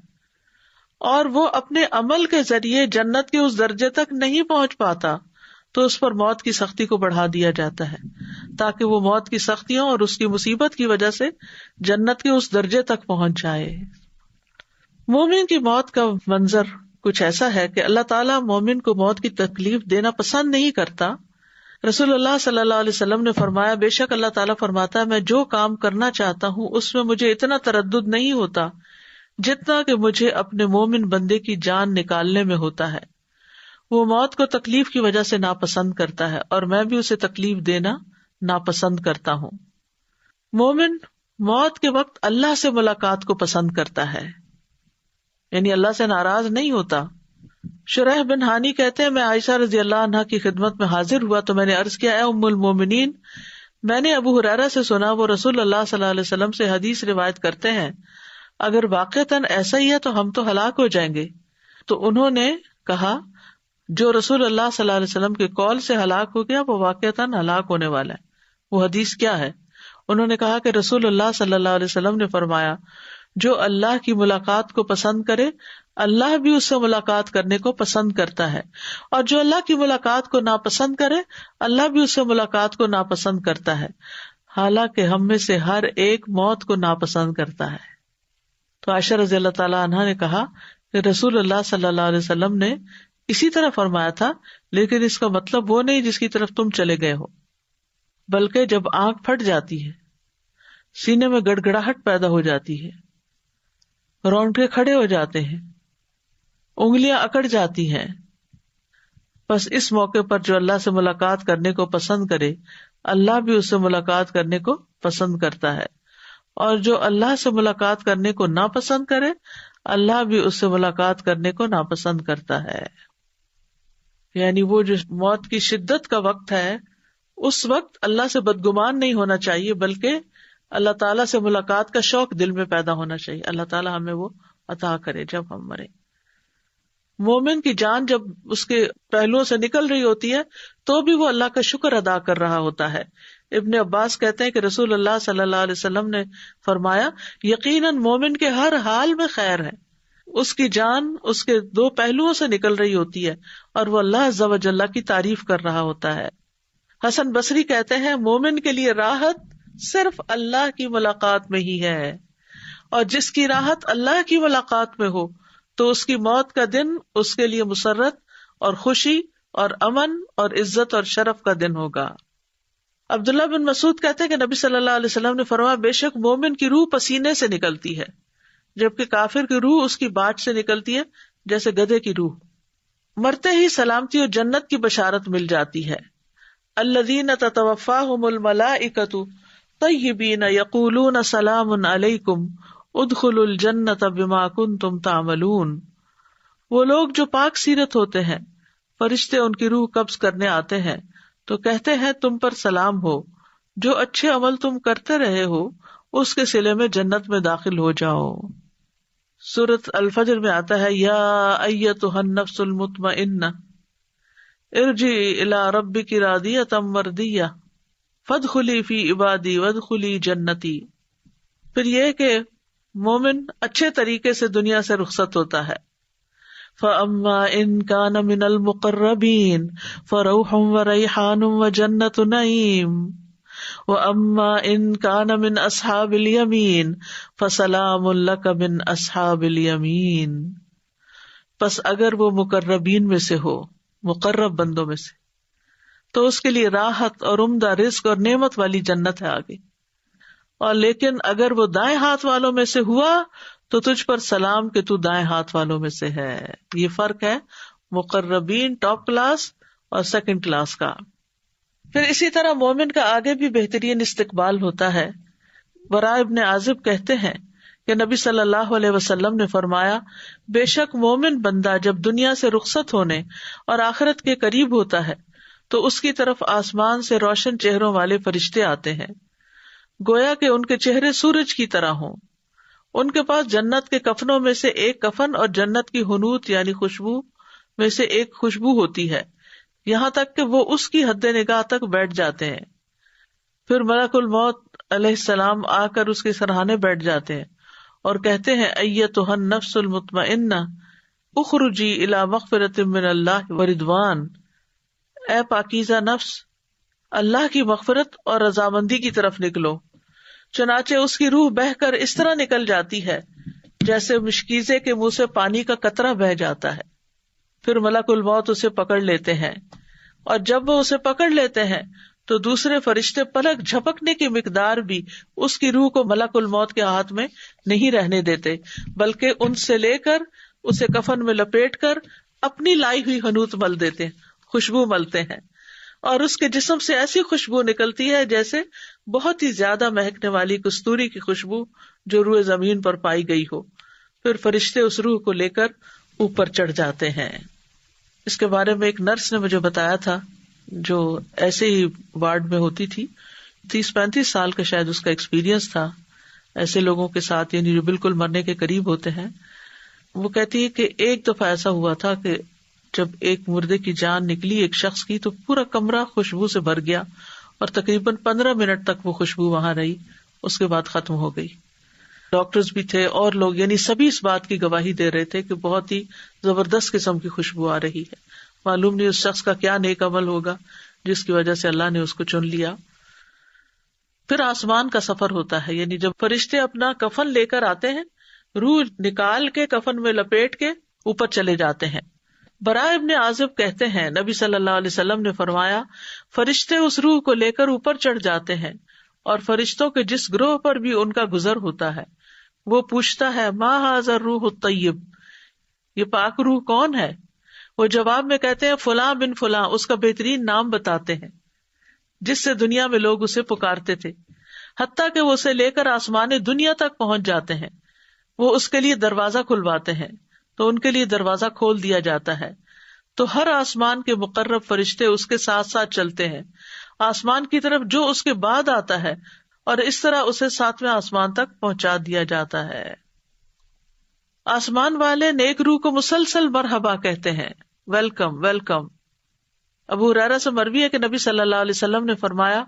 اور وہ اپنے عمل کے ذریعے جنت کے اس درجے تک نہیں پہنچ پاتا تو اس پر موت کی سختی کو بڑھا دیا جاتا ہے تاکہ وہ موت کی سختیوں اور اس کی مصیبت کی وجہ سے جنت کے اس درجے تک پہنچ جائے. مومن کی موت کا منظر کچھ ایسا ہے کہ اللہ تعالیٰ مومن کو موت کی تکلیف دینا پسند نہیں کرتا. رسول اللہ صلی اللہ علیہ وسلم نے فرمایا بے شک اللہ تعالیٰ فرماتا ہے میں جو کام کرنا چاہتا ہوں اس میں مجھے اتنا تردد نہیں ہوتا جتنا کہ مجھے اپنے مومن بندے کی جان نکالنے میں ہوتا ہے. وہ موت کو تکلیف کی وجہ سے ناپسند کرتا ہے اور میں بھی اسے تکلیف دینا ناپسند کرتا ہوں. مومن موت کے وقت اللہ سے ملاقات کو پسند کرتا ہے، یعنی اللہ سے ناراض نہیں ہوتا. شریح بن ہانی کہتے ہیں میں عائشہ رضی اللہ عنہا کی خدمت میں حاضر ہوا تو میں نے عرض کیا اے ام المومنین، میں نے ابو ہریرہ سے سنا وہ رسول اللہ صلی اللہ علیہ وسلم سے حدیث روایت کرتے ہیں اگر واقعتاً ایسا ہی ہے تو ہم تو ہلاک ہو جائیں گے. تو انہوں نے کہا جو رسول اللہ صلی اللہ علیہ وسلم کے قول سے ہلاک ہو گیا وہ واقعتاً ہلاک ہونے والا ہے. وہ حدیث کیا ہے؟ انہوں نے کہا کہ رسول اللہ صلی اللہ علیہ وسلم نے فرمایا جو اللہ کی ملاقات کو پسند کرے اللہ بھی اس سے ملاقات کرنے کو پسند کرتا ہے، اور جو اللہ کی ملاقات کو ناپسند کرے اللہ بھی اس سے ملاقات کو ناپسند کرتا ہے، حالانکہ ہم میں سے ہر ایک موت کو ناپسند کرتا ہے. تو عائشہ رضی اللہ تعالیٰ عنہا نے کہا کہ رسول اللہ صلی اللہ علیہ وسلم نے اسی طرح فرمایا تھا، لیکن اس کا مطلب وہ نہیں جس کی طرف تم چلے گئے ہو، بلکہ جب آنکھ پھٹ جاتی ہے، سینے میں گڑگڑاہٹ پیدا ہو جاتی ہے، رونگٹے کھڑے ہو جاتے ہیں، انگلیاں اکڑ جاتی ہیں، بس اس موقع پر جو اللہ سے ملاقات کرنے کو پسند کرے اللہ بھی اس سے ملاقات کرنے کو پسند کرتا ہے، اور جو اللہ سے ملاقات کرنے کو ناپسند کرے اللہ بھی اس سے ملاقات کرنے کو ناپسند کرتا ہے. یعنی وہ جو موت کی شدت کا وقت ہے اس وقت اللہ سے بدگمان نہیں ہونا چاہیے بلکہ اللہ تعالیٰ سے ملاقات کا شوق دل میں پیدا ہونا چاہیے. اللہ تعالیٰ ہمیں وہ عطا کرے جب ہم مریں. مومن کی جان جب اس کے پہلوؤں سے نکل رہی ہوتی ہے تو بھی وہ اللہ کا شکر ادا کر رہا ہوتا ہے. ابن عباس کہتے ہیں کہ رسول اللہ صلی اللہ علیہ وسلم نے فرمایا یقیناً مومن کے ہر حال میں خیر ہے، اس کی جان اس کے دو پہلوؤں سے نکل رہی ہوتی ہے اور وہ اللہ عز و جل کی تعریف کر رہا ہوتا ہے. حسن بصری کہتے ہیں مومن کے لیے راحت صرف اللہ کی ملاقات میں ہی ہے، اور جس کی راحت اللہ کی ملاقات میں ہو تو اس کی موت کا دن اس کے لیے مسرت اور خوشی اور امن اور عزت اور شرف کا دن ہوگا. عبداللہ بن مسعود کہتے ہیں کہ نبی صلی اللہ علیہ وسلم نے فرمایا بے شک مومن کی روح پسینے سے نکلتی ہے جبکہ کافر کی روح اس کی باٹ سے نکلتی ہے جیسے گدھے کی روح. مرتے ہی سلامتی اور جنت کی بشارت مل جاتی ہے. الذین تتوفاہم الملائکۃ طیبین یقولون سلام علیکم ادخلوا الجنۃ بما کنتم تعملون. وہ لوگ جو پاک سیرت ہوتے ہیں، فرشتے ان کی روح قبض کرنے آتے ہیں تو کہتے ہیں تم پر سلام ہو، جو اچھے عمل تم کرتے رہے ہو اس کے صلے میں جنت میں داخل ہو جاؤ. سورۃ الفجر میں آتا ہے یا ایتھا النفس المطمئنہ ارجعی الی ربک راضیۃ مرضیہ فادخلی فی عبادی وادخلی جنتی. پھر یہ کہ مومن اچھے طریقے سے دنیا سے رخصت ہوتا ہے. فَأَمَّا إِن كَانَ مِنَ الْمُقَرَّبِينَ فَرَوْحٌ وَرَيْحَانٌ وَجَنَّةُ نَعِيمٍ وَأَمَّا إِن كَانَ مِنْ أَصْحَابِ الْيَمِينِ فَسَلَامٌ لَكَ مِنْ أَصْحَابِ الْيَمِينِ. پس اگر وہ مقربین میں سے ہو، مقرب بندوں میں سے، تو اس کے لیے راحت اور عمدہ رزق اور نعمت والی جنت ہے آگے. اور لیکن اگر وہ دائیں ہاتھ والوں میں سے ہوا تو تجھ پر سلام کہ تو دائیں ہاتھ والوں میں سے ہے. یہ فرق ہے مقربین ٹاپ کلاس اور سیکنڈ کلاس کا. پھر اسی طرح مومن کا آگے بھی بہترین استقبال ہوتا ہے. براء ابن عازب کہتے ہیں کہ نبی صلی اللہ علیہ وسلم نے فرمایا، بے شک مومن بندہ جب دنیا سے رخصت ہونے اور آخرت کے قریب ہوتا ہے تو اس کی طرف آسمان سے روشن چہروں والے فرشتے آتے ہیں، گویا کہ ان کے چہرے سورج کی طرح ہوں. ان کے پاس جنت کے کفنوں میں سے ایک کفن اور جنت کی حنوت یعنی خوشبو میں سے ایک خوشبو ہوتی ہے، یہاں تک کہ وہ اس کی حد نگاہ تک بیٹھ جاتے ہیں. پھر ملک الموت علیہ السلام آ کر اس کے سرہانے بیٹھ جاتے ہیں اور کہتے ہیں ایتھا النفس المطمئنہ اخرجی الی مغفرۃ من اللہ ورضوان. اے پاکیزہ نفس، اللہ کی مغفرت اور رضامندی کی طرف نکلو. چنانچہ اس کی روح بہہ کر اس طرح نکل جاتی ہے جیسے مشکیزے کے منہ سے پانی کا قطرہ بہہ جاتا ہے. پھر ملک الموت اسے پکڑ لیتے ہیں، اور جب وہ اسے پکڑ لیتے ہیں تو دوسرے فرشتے پلک جھپکنے کی مقدار بھی اس کی روح کو ملک الموت کے ہاتھ میں نہیں رہنے دیتے، بلکہ ان سے لے کر اسے کفن میں لپیٹ کر اپنی لائی ہوئی حنوت مل دیتے ہیں، خوشبو ملتے ہیں، اور اس کے جسم سے ایسی خوشبو نکلتی ہے جیسے بہت ہی زیادہ مہکنے والی کستوری کی خوشبو جو روئے زمین پر پائی گئی ہو. پھر فرشتے اس روح کو لے کر اوپر چڑھ جاتے ہیں. اس کے بارے میں ایک نرس نے مجھے بتایا تھا جو ایسے ہی وارڈ میں ہوتی تھی، 30-35 سال کا شاید اس کا ایکسپیرینس تھا ایسے لوگوں کے ساتھ، یعنی جو بالکل مرنے کے قریب ہوتے ہیں. وہ کہتی ہے کہ ایک دفعہ ایسا ہوا تھا کہ جب ایک مردے کی جان نکلی ایک شخص کی تو پورا کمرہ خوشبو سے بھر گیا اور تقریباً 15 منٹ تک وہ خوشبو وہاں رہی، اس کے بعد ختم ہو گئی. ڈاکٹرز بھی تھے اور لوگ، یعنی سبھی اس بات کی گواہی دے رہے تھے کہ بہت ہی زبردست قسم کی خوشبو آ رہی ہے. معلوم نہیں اس شخص کا کیا نیک عمل ہوگا جس کی وجہ سے اللہ نے اس کو چن لیا. پھر آسمان کا سفر ہوتا ہے، یعنی جب فرشتے اپنا کفن لے کر آتے ہیں، روح نکال کے کفن میں لپیٹ کے اوپر چلے جاتے ہیں. براء ابن عازب کہتے ہیں نبی صلی اللہ علیہ وسلم نے فرمایا، فرشتے اس روح کو لے کر اوپر چڑھ جاتے ہیں اور فرشتوں کے جس گروہ پر بھی ان کا گزر ہوتا ہے وہ پوچھتا ہے ما ھذا الروح الطیب، یہ پاک روح کون ہے؟ وہ جواب میں کہتے ہیں فلاں بن فلاں، اس کا بہترین نام بتاتے ہیں جس سے دنیا میں لوگ اسے پکارتے تھے، حتیٰ کہ وہ اسے لے کر آسمان دنیا تک پہنچ جاتے ہیں. وہ اس کے لیے دروازہ کھلواتے ہیں تو ان کے لیے دروازہ کھول دیا جاتا ہے، تو ہر آسمان کے مقرب فرشتے اس کے ساتھ ساتھ چلتے ہیں آسمان کی طرف جو اس کے بعد آتا ہے، اور اس طرح اسے 7ویں آسمان تک پہنچا دیا جاتا ہے. آسمان والے نیک روح کو مسلسل مرحبا کہتے ہیں، ویلکم ویلکم. ابو ہریرہ سے مروی ہے کہ نبی صلی اللہ علیہ وسلم نے فرمایا،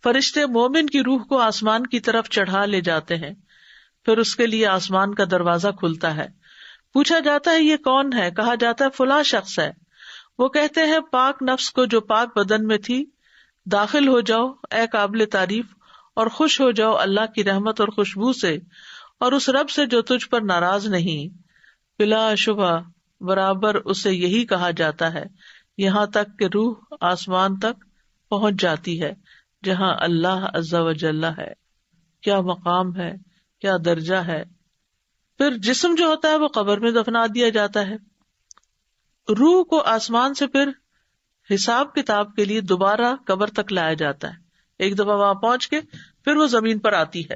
فرشتے مومن کی روح کو آسمان کی طرف چڑھا لے جاتے ہیں، پھر اس کے لیے آسمان کا دروازہ کھلتا ہے. پوچھا جاتا ہے یہ کون ہے؟ کہا جاتا ہے فلاں شخص ہے. وہ کہتے ہیں پاک نفس کو جو پاک بدن میں تھی، داخل ہو جاؤ اے قابل تعریف، اور خوش ہو جاؤ اللہ کی رحمت اور خوشبو سے اور اس رب سے جو تجھ پر ناراض نہیں. بلا شبہ برابر اسے یہی کہا جاتا ہے یہاں تک کہ روح آسمان تک پہنچ جاتی ہے جہاں اللہ عز و جل ہے. کیا مقام ہے، کیا درجہ ہے. پھر جسم جو ہوتا ہے وہ قبر میں دفنا دیا جاتا ہے. روح کو آسمان سے پھر حساب کتاب کے لیے دوبارہ قبر تک لایا جاتا ہے. ایک دفعہ وہاں پہنچ کے پھر وہ زمین پر آتی ہے.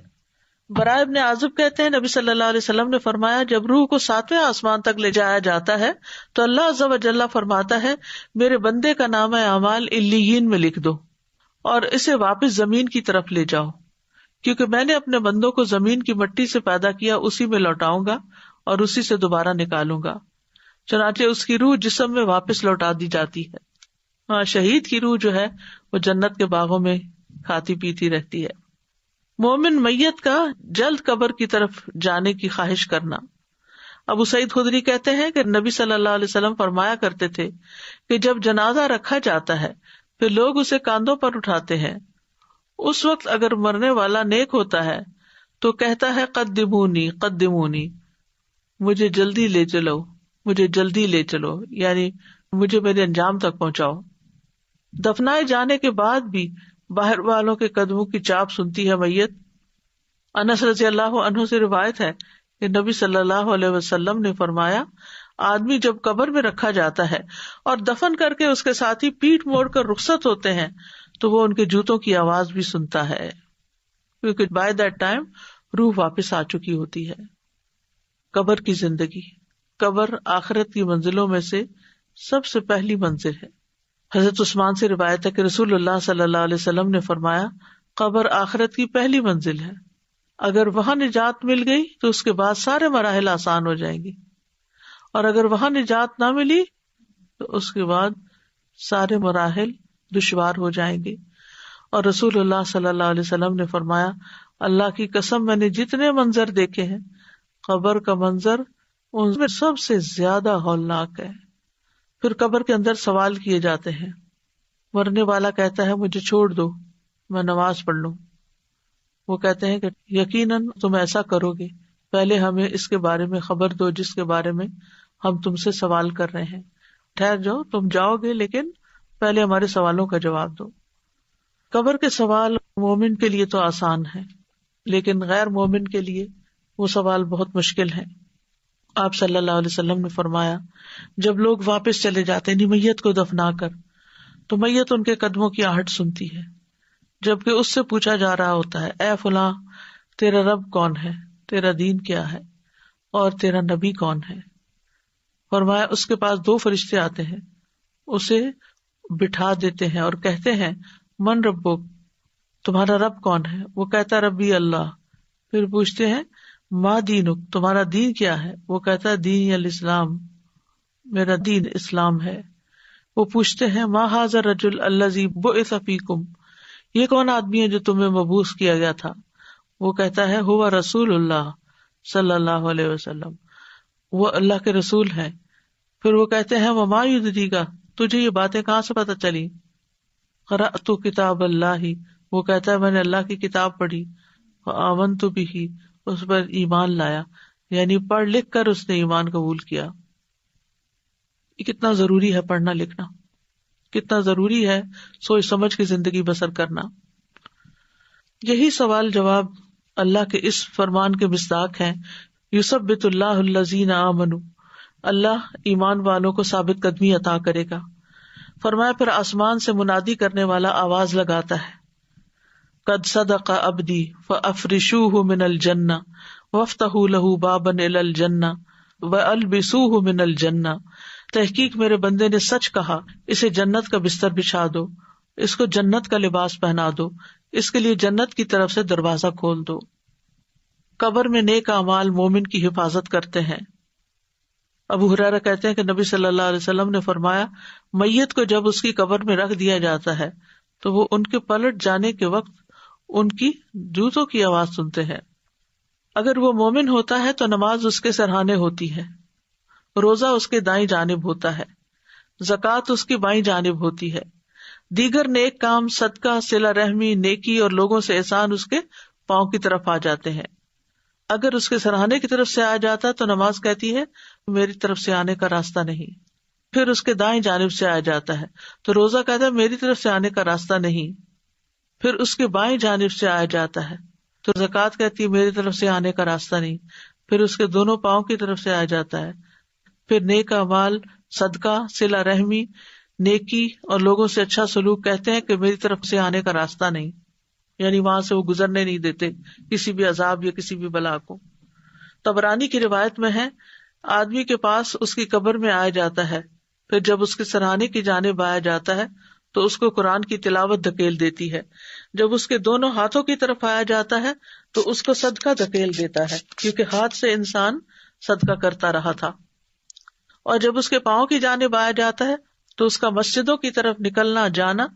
براء ابن عازب کہتے ہیں نبی صلی اللہ علیہ وسلم نے فرمایا جب روح کو 7ویں آسمان تک لے جایا جاتا ہے تو اللہ عز و جل فرماتا ہے میرے بندے کا نام اعمال علیین میں لکھ دو اور اسے واپس زمین کی طرف لے جاؤ، کیونکہ میں نے اپنے بندوں کو زمین کی مٹی سے پیدا کیا، اسی میں لوٹاؤں گا اور اسی سے دوبارہ نکالوں گا. چنانچہ اس کی روح جسم میں واپس لوٹا دی جاتی ہے. ہاں، شہید کی روح جو ہے وہ جنت کے باغوں میں کھاتی پیتی رہتی ہے. مومن میت کا جلد قبر کی طرف جانے کی خواہش کرنا. ابو سعید خدری کہتے ہیں کہ نبی صلی اللہ علیہ وسلم فرمایا کرتے تھے کہ جب جنازہ رکھا جاتا ہے پھر لوگ اسے کاندھوں پر اٹھاتے ہیں، اس وقت اگر مرنے والا نیک ہوتا ہے تو کہتا ہے قدمونی قدمونی، مجھے جلدی لے چلو، مجھے جلدی لے چلو، یعنی مجھے میرے انجام تک پہنچاؤ. دفنائے جانے کے بعد بھی باہر والوں کے قدموں کی چاپ سنتی ہے میت. انس رضی اللہ عنہ سے روایت ہے کہ نبی صلی اللہ علیہ وسلم نے فرمایا آدمی جب قبر میں رکھا جاتا ہے اور دفن کر کے اس کے ساتھی پیٹھ موڑ کر رخصت ہوتے ہیں تو وہ ان کے جوتوں کی آواز بھی سنتا ہے، کیونکہ بائی دیٹ ٹائم روح واپس آ چکی ہوتی ہے. قبر کی زندگی، قبر آخرت کی منزلوں میں سے سب سے پہلی منزل ہے. حضرت عثمان سے روایت ہے کہ رسول اللہ صلی اللہ علیہ وسلم نے فرمایا قبر آخرت کی پہلی منزل ہے، اگر وہاں نجات مل گئی تو اس کے بعد سارے مراحل آسان ہو جائیں گی، اور اگر وہاں نجات نہ ملی تو اس کے بعد سارے مراحل دشوار ہو جائیں گے. اور رسول اللہ صلی اللہ علیہ وسلم نے فرمایا اللہ کی قسم میں نے جتنے منظر دیکھے ہیں قبر کا منظر ان میں سب سے زیادہ ہولناک ہے. پھر قبر کے اندر سوال کیے جاتے ہیں. مرنے والا کہتا ہے مجھے چھوڑ دو، میں نماز پڑھ لوں. وہ کہتے ہیں کہ یقیناً تم ایسا کرو گے، پہلے ہمیں اس کے بارے میں خبر دو جس کے بارے میں ہم تم سے سوال کر رہے ہیں. ٹھہر جاؤ، تم جاؤ گے لیکن پہلے ہمارے سوالوں کا جواب دو. قبر کے سوال مومن کے لیے تو آسان ہے، لیکن غیر مومن کے لیے وہ سوال بہت مشکل ہے. آپ صلی اللہ علیہ وسلم نے فرمایا جب لوگ واپس چلے جاتے ہیں میت کو دفنا کر تو میت ان کے قدموں کی آہٹ سنتی ہے، جبکہ اس سے پوچھا جا رہا ہوتا ہے اے فلاں تیرا رب کون ہے، تیرا دین کیا ہے اور تیرا نبی کون ہے. فرمایا اس کے پاس 2 فرشتے آتے ہیں، اسے بٹھا دیتے ہیں اور کہتے ہیں من ربک، تمہارا رب کون ہے؟ وہ کہتا ربی اللہ. پھر پوچھتے ہیں ما دینک، تمہارا دین کیا ہے؟ وہ کہتا ہے دین الاسلام، میرا دین اسلام ہے. وہ پوچھتے ہیں ما ھذا الرجل الذی بعث فیکم، یہ کون آدمی ہے جو تمہیں مبعوث کیا گیا تھا؟ وہ کہتا ہے ہوا رسول اللہ صلی اللہ علیہ وسلم، وہ اللہ کے رسول ہیں. پھر وہ کہتے ہیں وما یدریک، تجھے یہ باتیں کہاں سے پتہ چلی؟ قرأت کتاب اللہ، وہ کہتا ہے میں نے اللہ کی کتاب پڑھی، فآمنت بہ، اس پر ایمان لایا، یعنی پڑھ لکھ کر اس نے ایمان قبول کیا. یہ کتنا ضروری ہے پڑھنا لکھنا، کتنا ضروری ہے سوچ سمجھ کے زندگی بسر کرنا. یہی سوال جواب اللہ کے اس فرمان کے مصداق ہیں یثبت اللہ الذین آمنوا، اللہ ایمان والوں کو ثابت قدمی عطا کرے گا. فرمایا پھر آسمان سے منادی کرنے والا آواز لگاتا ہے قد صدق عبدی فافرشوہ من الجنہ وافتحوا لہ بابا الی الجنہ والبسوہ من الجنہ، تحقیق میرے بندے نے سچ کہا، اسے جنت کا بستر بچھا دو، اس کو جنت کا لباس پہنا دو، اس کے لیے جنت کی طرف سے دروازہ کھول دو. قبر میں نیک اعمال مومن کی حفاظت کرتے ہیں. ابو ہریرہ کہتے ہیں کہ نبی صلی اللہ علیہ وسلم نے فرمایا میت کو جب اس کی قبر میں رکھ دیا جاتا ہے تو وہ ان کے پلٹ جانے کے وقت ان کی جوتوں کی آواز سنتے ہیں. اگر وہ مومن ہوتا ہے تو نماز اس کے سرہانے ہوتی ہے، روزہ اس کے دائیں جانب ہوتا ہے، زکوٰۃ اس کی بائیں جانب ہوتی ہے، دیگر نیک کام صدقہ، صلہ رحمی، نیکی اور لوگوں سے احسان اس کے پاؤں کی طرف آ جاتے ہیں. اگر اس کے سرہانے کی طرف سے آ جاتا تو نماز کہتی ہے میری طرف سے آنے کا راستہ نہیں. پھر اس کے دائیں جانب سے آ جاتا ہے تو روزہ کہتا ہے میری طرف سے آنے کا راستہ نہیں. پھر اس کے بائیں جانب سے آ جاتا ہے تو زکوٰۃ کہتی ہے میری طرف سے آنے کا راستہ نہیں. پھر اس کے دونوں پاؤں کی طرف سے آ جاتا ہے. پھر نیک اعمال، صدقہ، صلہ رحمی، نیکی اور لوگوں سے اچھا سلوک کہتے ہیں کہ میری طرف سے آنے کا راستہ نہیں. یعنی وہاں سے وہ گزرنے نہیں دیتے کسی بھی عذاب یا کسی بھی بلا کو. طبرانی کی روایت میں ہے آدمی کے پاس اس کی قبر میں آیا جاتا ہے، پھر جب اس کے سرہانے کی جانب آیا جاتا ہے تو اس کو قرآن کی تلاوت دھکیل دیتی ہے. جب اس کے دونوں ہاتھوں کی طرف آیا جاتا ہے تو اس کو صدقہ دھکیل دیتا ہے، کیونکہ ہاتھ سے انسان صدقہ کرتا رہا تھا. اور جب اس کے پاؤں کی جانب آیا جاتا ہے تو اس کا مسجدوں کی طرف نکلنا جانا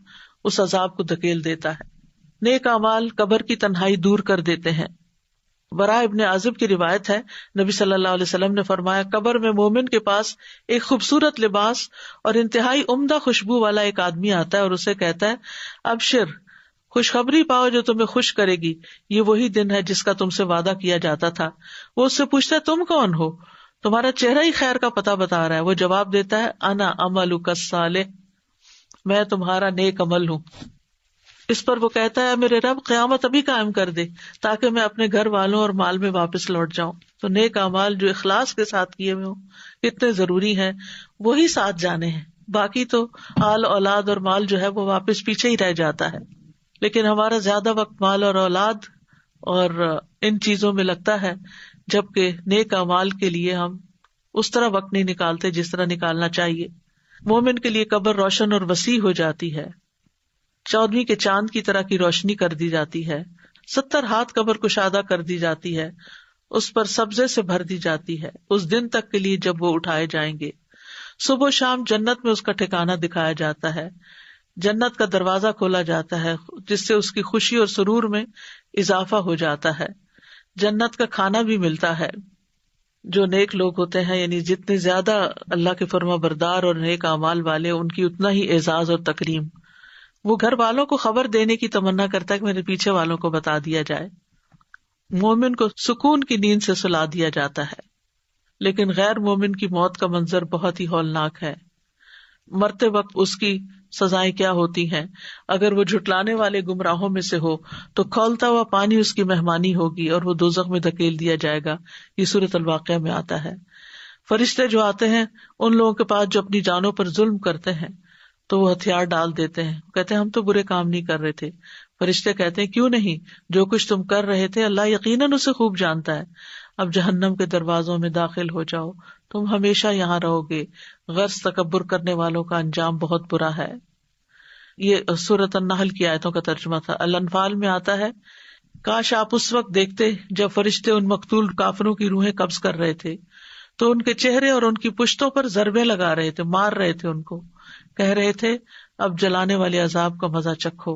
اس عذاب کو دھکیل دیتا ہے. نیک اعمال قبر کی تنہائی دور کر دیتے ہیں. براء ابن عازب کی روایت ہے نبی صلی اللہ علیہ وسلم نے فرمایا قبر میں مومن کے پاس ایک خوبصورت لباس اور انتہائی عمدہ خوشبو والا ایک آدمی آتا ہے اور اسے کہتا ہے ابشر، خوشخبری پاؤ جو تمہیں خوش کرے گی، یہ وہی دن ہے جس کا تم سے وعدہ کیا جاتا تھا. وہ اس سے پوچھتا ہے تم کون ہو، تمہارا چہرہ ہی خیر کا پتہ بتا رہا ہے. وہ جواب دیتا ہے انا عملک الصالح، میں تمہارا نیک عمل ہوں. اس پر وہ کہتا ہے میرے رب قیامت ابھی قائم کر دے تاکہ میں اپنے گھر والوں اور مال میں واپس لوٹ جاؤں. تو نیک اعمال جو اخلاص کے ساتھ کیے ہوئے ہوں کتنے ضروری ہیں، وہی ساتھ جانے ہیں. باقی تو آل اولاد اور مال جو ہے وہ واپس پیچھے ہی رہ جاتا ہے. لیکن ہمارا زیادہ وقت مال اور اولاد اور ان چیزوں میں لگتا ہے، جبکہ نیک اعمال کے لیے ہم اس طرح وقت نہیں نکالتے جس طرح نکالنا چاہیے. مومن کے لیے قبر روشن اور وسیع ہو جاتی ہے، 14ویں کے چاند کی طرح کی روشنی کر دی جاتی ہے. 70 ہاتھ قبر کشادہ کر دی جاتی ہے، اس پر سبزے سے بھر دی جاتی ہے اس دن تک کے لیے جب وہ اٹھائے جائیں گے. صبح و شام جنت میں اس کا ٹھکانہ دکھایا جاتا ہے، جنت کا دروازہ کھولا جاتا ہے جس سے اس کی خوشی اور سرور میں اضافہ ہو جاتا ہے. جنت کا کھانا بھی ملتا ہے. جو نیک لوگ ہوتے ہیں یعنی جتنے زیادہ اللہ کے فرما بردار اور نیک اعمال والے، ان کی اتنا ہی اعزاز اور تکریم. وہ گھر والوں کو خبر دینے کی تمنا کرتا ہے کہ میرے پیچھے والوں کو بتا دیا جائے. مومن کو سکون کی نیند سے سلا دیا جاتا ہے، لیکن غیر مومن کی موت کا منظر بہت ہی ہولناک ہے. مرتے وقت اس کی سزائیں کیا ہوتی ہیں؟ اگر وہ جھٹلانے والے گمراہوں میں سے ہو تو کھولتا ہوا پانی اس کی مہمانی ہوگی اور وہ دوزخ میں دھکیل دیا جائے گا. یہ سورۃ الواقعہ میں آتا ہے. فرشتے جو آتے ہیں ان لوگوں کے پاس جو اپنی جانوں پر ظلم کرتے ہیں تو وہ ہتھیار ڈال دیتے ہیں، کہتے ہیں ہم تو برے کام نہیں کر رہے تھے. فرشتے کہتے ہیں کیوں نہیں، جو کچھ تم کر رہے تھے اللہ یقیناً اسے خوب جانتا ہے. اب جہنم کے دروازوں میں داخل ہو جاؤ، تم ہمیشہ یہاں رہو گے. غرض تکبر کرنے والوں کا انجام بہت برا ہے. یہ سورۃ النحل کی آیتوں کا ترجمہ تھا. الانفال میں آتا ہے کاش آپ اس وقت دیکھتے جب فرشتے ان مقتول کافروں کی روحیں قبض کر رہے تھے تو ان کے چہرے اور ان کی پشتوں پر ضربے لگا رہے تھے، مار رہے تھے ان کو، کہہ رہے تھے اب جلانے والے عذاب کا مزہ چکھو.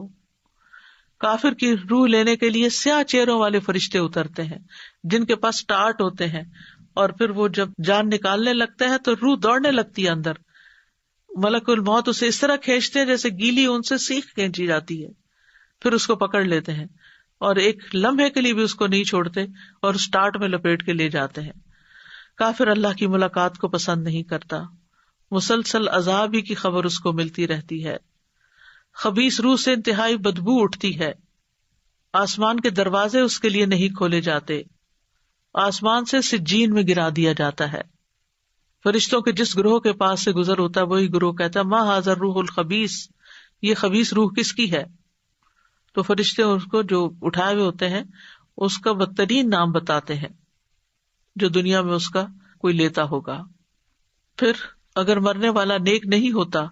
کافر کی روح لینے کے لیے سیاہ چہروں والے فرشتے اترتے ہیں جن کے پاس ٹارٹ ہوتے ہیں، اور پھر وہ جب جان نکالنے لگتے ہیں تو روح دوڑنے لگتی ہے اندر. ملک الموت اسے اس طرح کھینچتے ہیں جیسے گیلی اون سے سیخ کھینچی جاتی ہے، پھر اس کو پکڑ لیتے ہیں اور ایک لمحے کے لیے بھی اس کو نہیں چھوڑتے اور اس ٹارٹ میں لپیٹ کے لے جاتے ہیں. کافر اللہ کی ملاقات کو پسند نہیں کرتا، مسلسل عذاب ہی کی خبر اس کو ملتی رہتی ہے. خبیث روح سے انتہائی بدبو اٹھتی ہے. آسمان کے دروازے اس کے لیے نہیں کھولے جاتے، آسمان سے سجین میں گرا دیا جاتا ہے. فرشتوں کے جس گروہ کے پاس سے گزر ہوتا ہے وہی گروہ کہتا ہے ما ھذا الروح الخبیث، یہ خبیث روح کس کی ہے؟ تو فرشتے اس کو جو اٹھائے ہوئے ہوتے ہیں اس کا بدترین نام بتاتے ہیں جو دنیا میں اس کا کوئی لیتا ہوگا. پھر اگر مرنے والا نیک نہیں ہوتا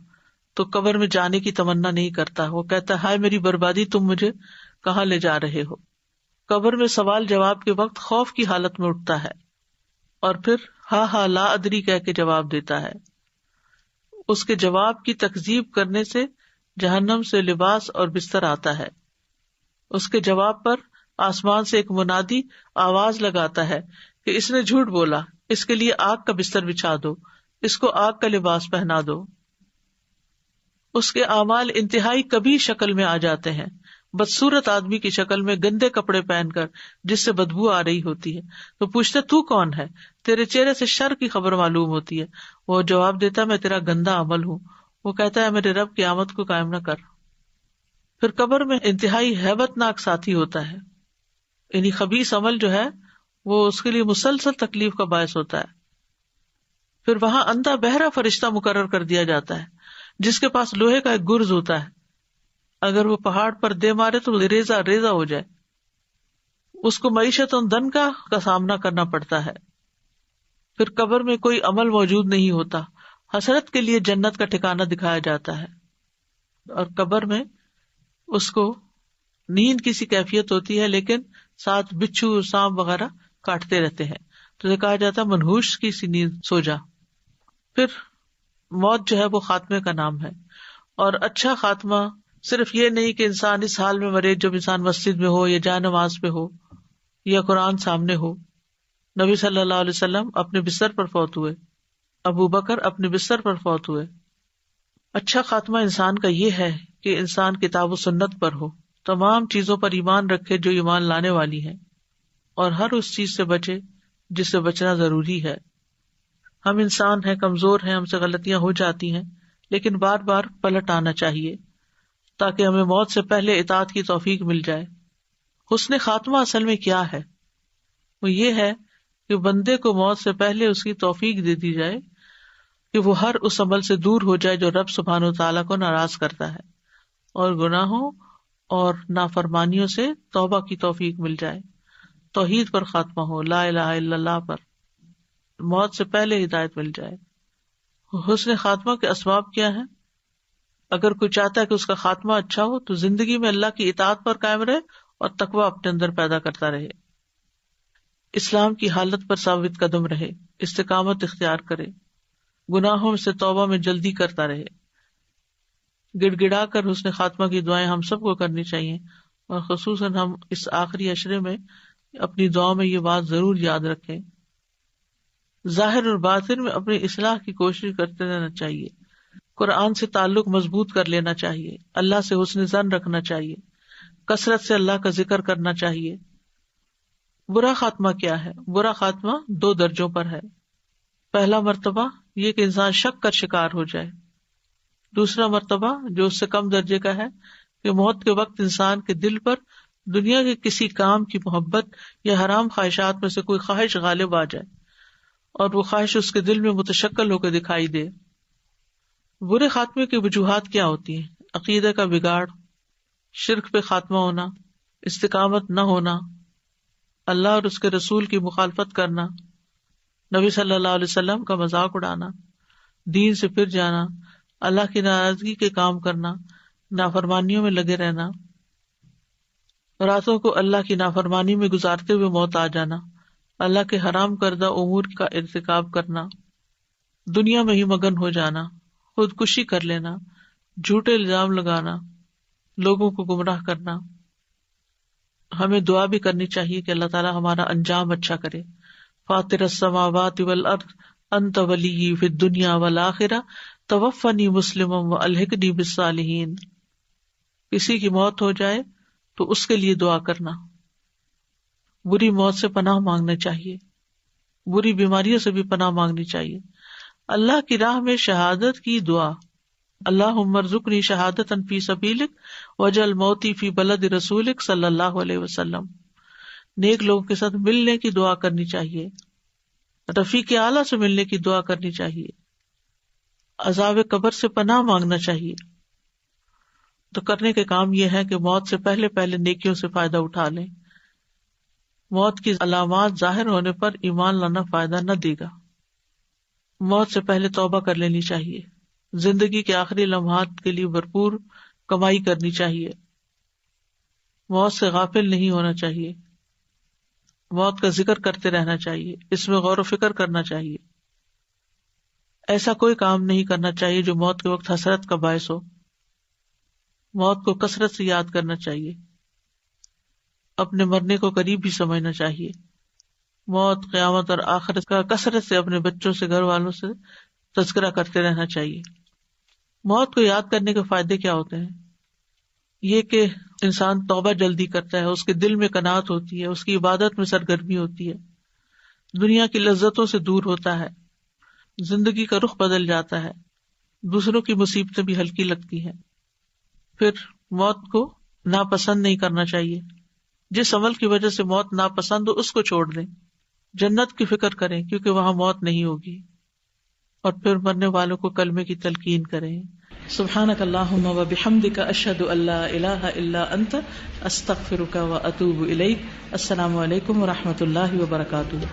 تو قبر میں جانے کی تمنا نہیں کرتا، وہ کہتا ہے ہائے میری بربادی، تم مجھے کہاں لے جا رہے ہو. قبر میں سوال جواب کے وقت خوف کی حالت میں اٹھتا ہے اور پھر ہا لا ادری کہہ کے جواب دیتا ہے. اس کے جواب کی تکذیب کرنے سے جہنم سے لباس اور بستر آتا ہے. اس کے جواب پر آسمان سے ایک منادی آواز لگاتا ہے کہ اس نے جھوٹ بولا، اس کے لیے آگ کا بستر بچھا دو، اس کو آگ کا لباس پہنا دو. اس کے اعمال انتہائی کبھی شکل میں آ جاتے ہیں، بدصورت آدمی کی شکل میں گندے کپڑے پہن کر جس سے بدبو آ رہی ہوتی ہے. تو پوچھتے تو کون ہے؟ تیرے چہرے سے شر کی خبر معلوم ہوتی ہے. وہ جواب دیتا میں تیرا گندا عمل ہوں. وہ کہتا ہے میرے رب قیامت کو قائم نہ کر. پھر قبر میں انتہائی ہیبت ناک ساتھی ہوتا ہے، یعنی خبیث عمل جو ہے وہ اس کے لیے مسلسل تکلیف کا باعث ہوتا ہے. پھر وہاں اندھا بہرا فرشتہ مقرر کر دیا جاتا ہے جس کے پاس لوہے کا ایک گرز ہوتا ہے. اگر وہ پہاڑ پر دے مارے تو ریزہ ریزہ ہو جائے. اس کو معیشت دن کا سامنا کرنا پڑتا ہے. پھر قبر میں کوئی عمل موجود نہیں ہوتا. حسرت کے لیے جنت کا ٹھکانہ دکھایا جاتا ہے، اور قبر میں اس کو نیند کی سی کیفیت ہوتی ہے، لیکن ساتھ بچھو سانپ وغیرہ کاٹتے رہتے ہیں، تو یہ کہا جاتا ہے منحوس کی سی نیند سو جا. پھر موت جو ہے وہ خاتمے کا نام ہے، اور اچھا خاتمہ صرف یہ نہیں کہ انسان اس حال میں مرے جب انسان مسجد میں ہو یا جائے نماز پہ ہو یا قرآن سامنے ہو. نبی صلی اللہ علیہ وسلم اپنے بستر پر فوت ہوئے، ابو بکر اپنے بستر پر فوت ہوئے. اچھا خاتمہ انسان کا یہ ہے کہ انسان کتاب و سنت پر ہو، تمام چیزوں پر ایمان رکھے جو ایمان لانے والی ہیں، اور ہر اس چیز سے بچے جس سے بچنا ضروری ہے. ہم انسان ہیں، کمزور ہیں، ہم سے غلطیاں ہو جاتی ہیں، لیکن بار بار پلٹ آنا چاہیے تاکہ ہمیں موت سے پہلے اطاعت کی توفیق مل جائے. حسن خاتمہ اصل میں کیا ہے؟ وہ یہ ہے کہ بندے کو موت سے پہلے اس کی توفیق دے دی جائے کہ وہ ہر اس عمل سے دور ہو جائے جو رب سبحانہ وتعالیٰ کو ناراض کرتا ہے، اور گناہوں اور نافرمانیوں سے توبہ کی توفیق مل جائے. توحید پر خاتمہ ہو، لا الہ الا اللہ پر، موت سے پہلے ہدایت مل جائے. حسن خاتمہ کے اسباب کیا ہیں؟ اگر کوئی چاہتا ہے کہ اس کا خاتمہ اچھا ہو تو زندگی میں اللہ کی اطاعت پر قائم رہے اور تقویٰ اپنے اندر پیدا کرتا رہے، اسلام کی حالت پر ثابت قدم رہے، استقامت اختیار کرے، گناہوں سے توبہ میں جلدی کرتا رہے. گڑ گڑا کر حسن خاتمہ کی دعائیں ہم سب کو کرنی چاہیے، اور خصوصاً ہم اس آخری عشرے میں اپنی دعاؤں میں یہ بات ضرور یاد رکھیں. ظاہر اور باطن میں اپنی اصلاح کی کوشش کرتے رہنا چاہیے. قرآن سے تعلق مضبوط کر لینا چاہیے، اللہ سے حسن ظن رکھنا چاہیے، کثرت سے اللہ کا ذکر کرنا چاہیے. برا خاتمہ کیا ہے؟ برا خاتمہ 2 درجوں پر ہے. پہلا مرتبہ یہ کہ انسان شک کا شکار ہو جائے. دوسرا مرتبہ جو اس سے کم درجے کا ہے کہ موت کے وقت انسان کے دل پر دنیا کے کسی کام کی محبت یا حرام خواہشات میں سے کوئی خواہش غالب آ جائے اور وہ خواہش اس کے دل میں متشکل ہو کے دکھائی دے. برے خاتمے کی وجوہات کیا ہوتی ہیں؟ عقیدہ کا بگاڑ، شرک پہ خاتمہ ہونا، استقامت نہ ہونا، اللہ اور اس کے رسول کی مخالفت کرنا، نبی صلی اللہ علیہ وسلم کا مذاق اڑانا، دین سے پھر جانا، اللہ کی ناراضگی کے کام کرنا، نافرمانیوں میں لگے رہنا، راتوں کو اللہ کی نافرمانی میں گزارتے ہوئے موت آ جانا، اللہ کے حرام کردہ امور کا ارتکاب کرنا، دنیا میں ہی مگن ہو جانا، خودکشی کر لینا، جھوٹے الزام لگانا، لوگوں کو گمراہ کرنا. ہمیں دعا بھی کرنی چاہیے کہ اللہ تعالیٰ ہمارا انجام اچھا کرے. فاطر السماوات والارض انت ولی فی الدنیا والآخرہ توفنی مسلما والحقنی بالصالحین. کسی کی موت ہو جائے تو اس کے لیے دعا کرنا. بری موت سے پناہ مانگنا چاہیے، بری بیماریوں سے بھی پناہ مانگنی چاہیے. اللہ کی راہ میں شہادت کی دعا، اللہم ارزقنی شہادۃ فی سبیلک واجعل موتی فی بلد رسولک صلی اللہ علیہ وسلم. نیک لوگوں کے ساتھ ملنے کی دعا کرنی چاہیے، رفیق اعلیٰ سے ملنے کی دعا کرنی چاہیے، عذاب قبر سے پناہ مانگنا چاہیے. تو کرنے کے کام یہ ہے کہ موت سے پہلے پہلے نیکیوں سے فائدہ اٹھا لیں. موت کی علامات ظاہر ہونے پر ایمان لانا فائدہ نہ دے گا. موت سے پہلے توبہ کر لینی چاہیے. زندگی کے آخری لمحات کے لیے بھرپور کمائی کرنی چاہیے. موت سے غافل نہیں ہونا چاہیے. موت کا ذکر کرتے رہنا چاہیے، اس میں غور و فکر کرنا چاہیے. ایسا کوئی کام نہیں کرنا چاہیے جو موت کے وقت حسرت کا باعث ہو. موت کو کثرت سے یاد کرنا چاہیے، اپنے مرنے کو قریب بھی سمجھنا چاہیے. موت، قیامت اور آخرت کا کثرت سے اپنے بچوں سے، گھر والوں سے تذکرہ کرتے رہنا چاہیے. موت کو یاد کرنے کے فائدے کیا ہوتے ہیں؟ یہ کہ انسان توبہ جلدی کرتا ہے، اس کے دل میں قناعت ہوتی ہے، اس کی عبادت میں سرگرمی ہوتی ہے، دنیا کی لذتوں سے دور ہوتا ہے، زندگی کا رخ بدل جاتا ہے، دوسروں کی مصیبتیں بھی ہلکی لگتی ہیں. پھر موت کو ناپسند نہیں کرنا چاہیے. جس عمل کی وجہ سے موت ناپسند ہو اس کو چھوڑ دیں. جنت کی فکر کریں کیونکہ وہاں موت نہیں ہوگی. اور پھر مرنے والوں کو کلمے کی تلقین کریں. سبحانک اللہم و بحمدک اشہد ان لا الہ الا انت استغفرک و اتوب الیک. السلام علیکم و رحمۃ اللہ وبرکاتہ.